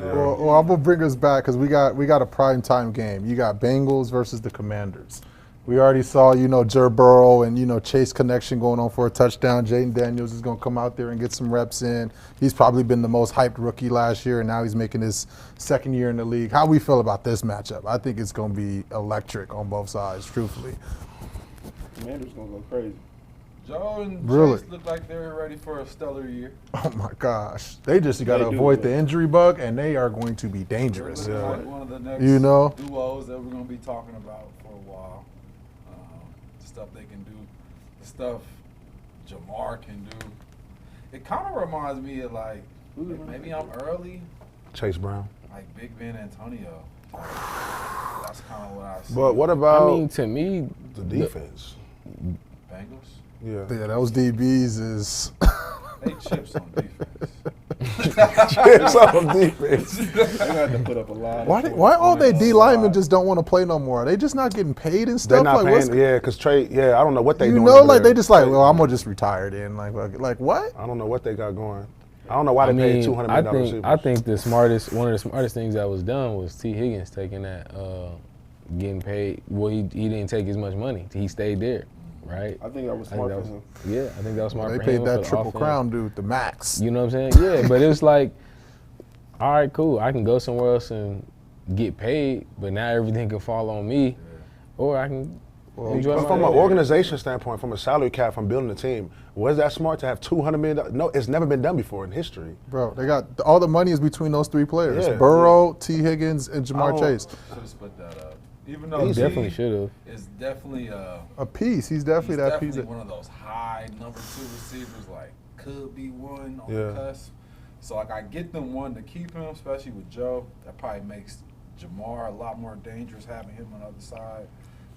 Well, I'm gonna bring us back because we got a prime time game. You got Bengals versus the Commanders. We already saw, Joe Burrow and, Chase connection going on for a touchdown. Jaden Daniels is going to come out there and get some reps in. He's probably been the most hyped rookie last year, and now he's making his second year in the league. How we feel about this matchup? I think it's going to be electric on both sides, truthfully. Commander's gonna go crazy. Joe and Really? Chase look like they're ready for a stellar year. Oh, my gosh. They just got to They do, avoid yeah. the injury bug, and they are going to be dangerous. They're looking like one of the next duos that we're gonna be talking about for a while. The stuff they can do, the stuff Jamar can do. It kind of reminds me of like maybe I'm early, Chase Brown. like Big Ben Antonio. Like, that's kind of what I see. But what I about mean, to me, the defense? Bengals, Yeah. Yeah, those DBs is they chips on defense. Chips on defense. They had to put up a lot. why all they D linemen just don't want to play no more? Are they just not getting paid and They're stuff? not what's- paying. Yeah, because Trey. Yeah, I don't know what they You doing. know, over like there. they just like, well, I'm gonna just retire then. Like what? I don't know what they got going. I don't know why I they paid mean, $200 I million. think one of the smartest things that was done was T. Higgins taking that, getting paid. Well, he didn't take as much money. He stayed there, right? I think that was I think smart that for was, him. yeah, I think that was smart They for paid him. that for the triple offense. crown dude the max. You know what I'm saying? Yeah, but it was like, all right, cool. I can go somewhere else and get paid, but now everything can fall on me, or I can enjoy But my from an day. organization standpoint, from a salary cap, from building a team, was that smart to have $200 million? No, it's never been done before in history. Bro, they got all the money is between those three players: Yeah. Burrow, T. Higgins, and Jamar Oh. Chase. Should have split that up. Even though He T definitely should have. is definitely A piece. He's definitely that piece. one of those high number 2 receivers, like could be one on Yeah. the cusp. So like I get them one to keep him, especially with Joe. That probably makes Jamar a lot more dangerous having him on the other side.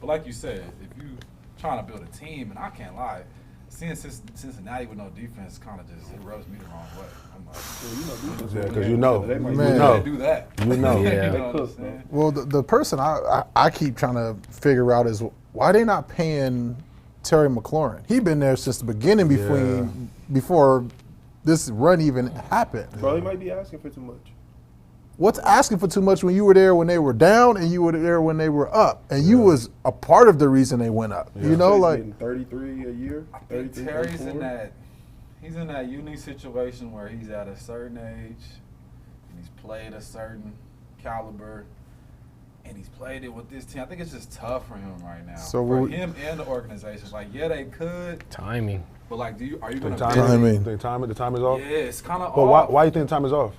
But like you said, if you trying to build a team, and I can't lie, seeing Cincinnati with no defense kind of just it rubs me the wrong way. I'm like, Yeah, because you know. They might Man. you know. can't do that. You know. Yeah. You know They what I'm cook, saying? Well, the person I keep trying to figure out is why they not paying Terry McLaurin. He been there since the beginning before this run even happened. Bro, he might be asking for too much. What's asking for too much when you were there when they were down and you were there when they were up, and you was a part of the reason they went up. You know, He's like getting 33 a year. I think 33, Terry's in 34. that. He's in that unique situation where he's at a certain age, and he's played a certain caliber, and he's played it with this team. I think it's just tough for him right now. So for we're- him and the organization, like they could, Timing. but like, are you The gonna? Timing. the time is off? Yeah, it's kind of But off. why you think the time is off?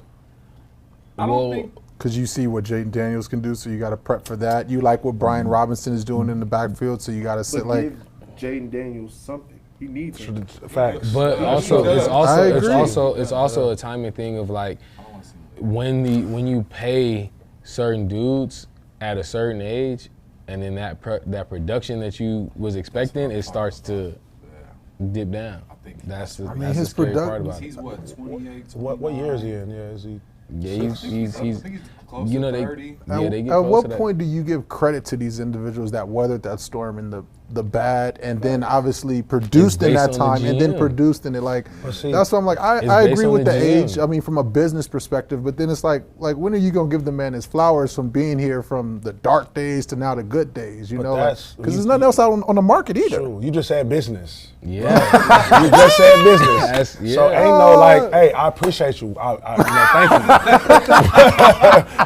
I don't think. because you see what Jaden Daniels can do, so you got to prep for that. You like what Brian Robinson is doing in the backfield, so you got to sit But like. give Jaden Daniels something. He needs it. Facts. But Yeah, also, he does. it's also, I it's agree. also, it's also a timing thing of like I don't want to see. when you pay certain dudes at a certain age, and then that production that you was expecting, it starts to dip down. I think That's the, I mean, that's his the scary part production- about it. He's what 28. What year is he 29? in? Yeah, is he? Yeah, I think he's close you know to they 30. yeah they get At close what to that. point do you give credit to these individuals that weathered that storm in the bad, and then obviously produced in based that on the time, and then GM. produced in it? Like see, that's why I'm like, I it's agree based on with the the GM. age. I mean, from a business perspective, but then it's like when are you gonna give the man his flowers from being here from the dark days to now the good days? You But know, that's- because you- there's nothing else out on the market either. True. You just said business. Yeah, You just said business. That's- So yeah. ain't no like, hey, I appreciate you. I thank you.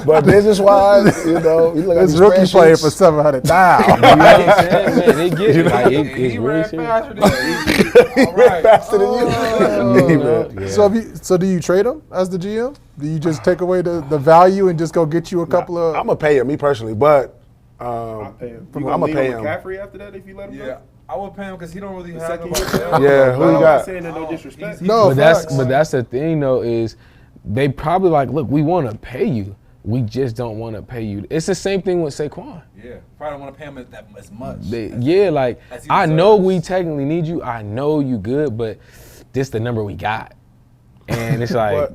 But business wise, you know, you look at This these rookie playing spreadsheets. for 700,000. You know what I'm saying, man? They get it. Like, it's He really ran serious. faster than you. All right. Faster than you. Yeah. So do you trade him as the GM? Do you just take away the value and just go get you a couple of? I'm gonna pay him, me personally, but I'll pay him. I'm You gonna gonna pay lean him. on McCaffrey after that if you let him Yeah, go? I would pay him because he don't really The have second nobody year? else. Yeah, who you I'm not got? saying that no disrespect. No, But that's the thing though, is they probably like, look, we want to pay you. We just don't want to pay you. It's the same thing with Saquon. Yeah, probably don't want to pay him as much. Like As he I know deserves. we technically need you. I know you good, but this the number we got. And it's like,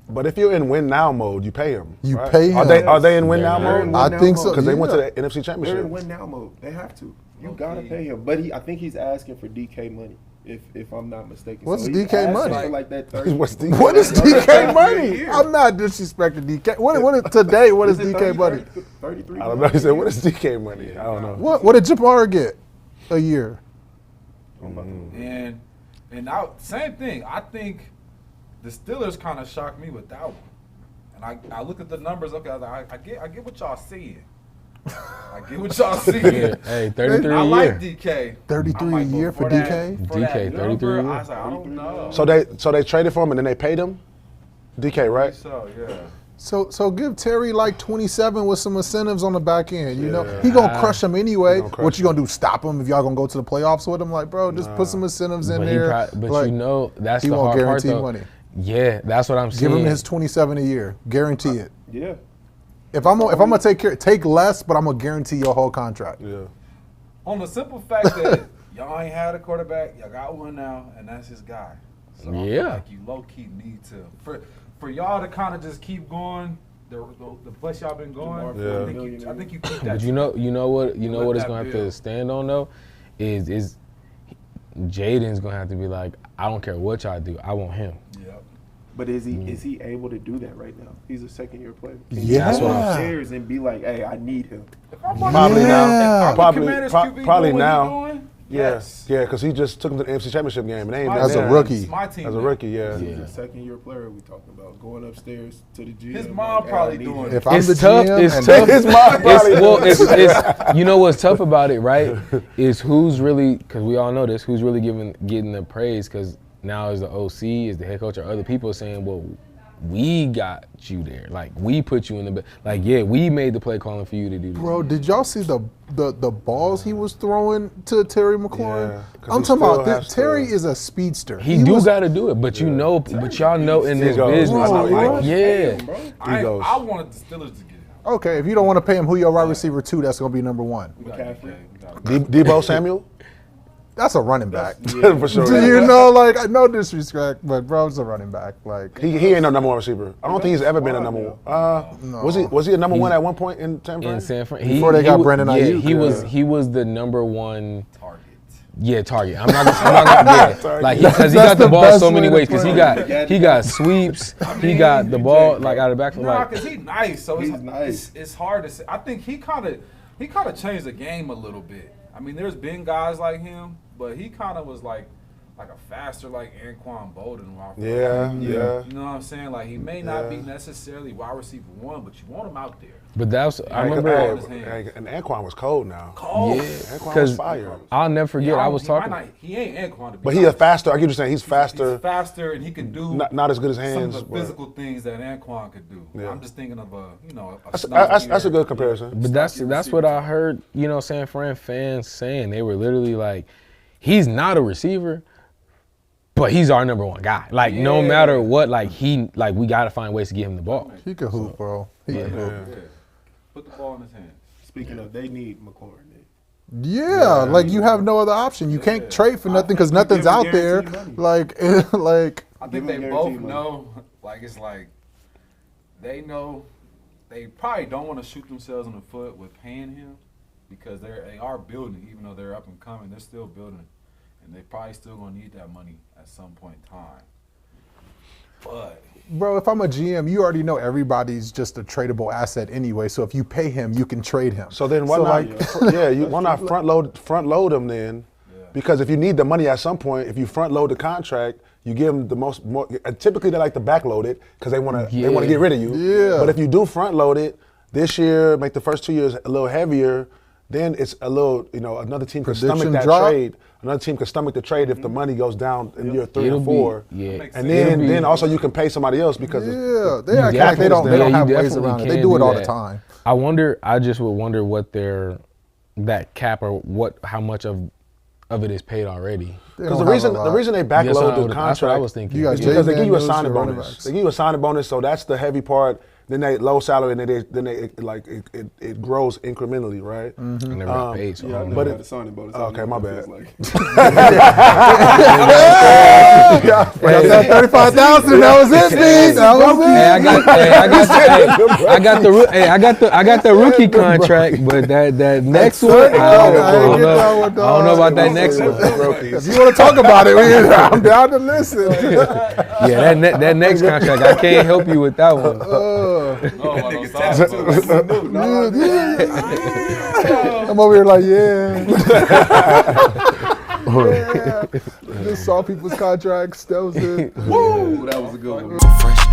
but if you're in win now mode, you pay him. You right? pay him. Are they in win now They're in mode? win I now think mode. so. Because they went to yeah. the NFC They're Championship. in win now mode. They have to. You Okay. gotta pay him. But I think he's asking for DK money, if I'm not mistaken. What's so he's DK asking money? For like that 30. What's the What is DK Yeah. money? I'm not disrespecting DK. What is today? What is it DK money? 33 I don't know. He said, "What is DK money?" I don't know. What did Jabbar get a year? And same thing. I think the Steelers kind of shocked me with that one. And I look at the numbers. Okay, I was like, I get what y'all seeing. I get what y'all seeing. yeah, hey, 33 I a like year. DK. 33 I'm like, a year but for that- DK? for that DK, 33 a number, year. I was like, I don't know. So they traded for him and then they paid him. DK, right? So yeah. So give Terry like 27 with some incentives on the back end. You know he gonna crush him anyway. What you gonna do? Stop him if y'all gonna go to the playoffs with him? Like, bro, just put some incentives in But there. but Like, you know that's he the won't hard part guarantee though. money. Yeah, that's what I'm Give saying. him his 27 a year. Guarantee it. Yeah. If I'm gonna take less, but I'm gonna guarantee your whole contract. Yeah. On the simple fact that y'all ain't had a quarterback, y'all got one now, and that's his guy. So I feel Yeah. like you low key need to for y'all to kind of just keep going the place y'all been going. Yeah. I think you keep that. But you know what Let it's that gonna have to build. stand on though, is Jaden's gonna have to be like, I don't care what y'all do, I want him. Yep. But is he able to do that right now? He's a second year player. Can Yeah. he That's go what I'm upstairs and be like, hey, I need him. Probably Yeah. now. If Probably, Commanders pro- QB probably doing what he now. doing, Yes. Yeah, because he just took him to the NFC Championship game and they ain't My been As a there. team. rookie. It's my team. As a now. rookie, yeah. He's a second year player we talking about. Going upstairs to the GM. His like, mom hey, probably I need doing him. it. If I'm It's the tough. GM It's and tough. His mom probably It's you know what's tough about it, right? Is who's really, because we all know this, who's really getting the praise? Because now is the OC, is the head coach, or other people saying, well, we got you there. Like we put you in the like, yeah, we made the play calling for you to do this. Bro, did y'all see the balls he was throwing to Terry McLaurin? Yeah, 'cause I'm he talking about still this. has to- Terry is a speedster. He do got to do it, but you know, but y'all know in this Egos. business, Bro, what? yeah. Egos. I wanted the Steelers to get it. Okay, if you don't want to pay him, who your wide receiver 2, that's gonna be number 1. We got McCaffrey. DK. Debo Samuel? That's a running back. For sure. Do you know, like, no disrespect, but bro, it's a running back. Like, He ain't no number one receiver. I don't think he's ever been a number one. Was he a number one at one point in San Fran? In San Fran, Before they got Brandon yeah, Ayuk, he was the number one Target. target. I'm not gonna like because he That's got the the ball best so many way ways. to Because play he got sweeps, he got the ball like out of the backfield. Nah, Like cause he's nice. So He's it's, nice. it's hard to say. I think he kind of changed the game a little bit. I mean, there's been guys like him, but he kind of was like a faster like Anquan Bolden. Yeah. You know what I'm saying? Like he may not be necessarily wide receiver 1, but you want him out there. but that's I remember. And Anquan was cold now. Cold. Yeah, Anquan was because fire. I'll never forget. I was He talking. might not- he ain't Anquan to be But he a honest. faster. I get you saying he's faster. He's faster, and he can do Not as good as some hands. of the but physical things that Anquan could do. Yeah. I'm just thinking of a That's a good comparison. But that's what I heard. You know, San Fran fans saying they were literally like, he's not a receiver, but he's our number one guy. Like no matter what, like we got to find ways to get him the ball. he could hoop, bro. He can hoop. Yeah. Put the ball in his hand. Speaking of, they need McLaurin. Yeah, like you have no other option. You can't trade for nothing because think nothing's give him out there. guaranteed money. Like, I think Give they him both guaranteed money. know, like it's like they know they probably don't want to shoot themselves in the foot with paying him because they are building, even though they're up and coming, they're still building, and they probably still gonna need that money at some point in time. But bro, if I'm a GM, you already know everybody's just a tradable asset anyway. So if you pay him, you can trade him. So then why not? Why not front load him then? Because if you need the money at some point, if you front load the contract, you give them the more. Typically, they like to back load it because they want to get rid of you. Yeah. But if you do front load it this year, make the first 2 years a little heavier, then it's a little, another team can stomach that trade. Another team can stomach the trade if the money goes down in year 3 or 4. And then also you can pay somebody else because they act like they don't have ways around it. They do it all the time. I just would wonder what that cap or how much of it is paid already. Because the reason they backload the contract, that's what I was thinking. is because they give you a signing bonus. They give you a signing bonus, so that's the heavy part. Then they low salary, and then it grows incrementally, right? I never got paid, so I don't know. But it's signing bonus. Okay, my bad. Got that 35,000. That was it, Steve. That was it. I got the rookie contract, but that next one, I don't know about that next one. If you want to talk about it, I'm down to listen. Yeah, that next contract, I can't help you with that one. I'm over here like, Just saw people's contracts. That was it. Woo! That was a good one. Fresh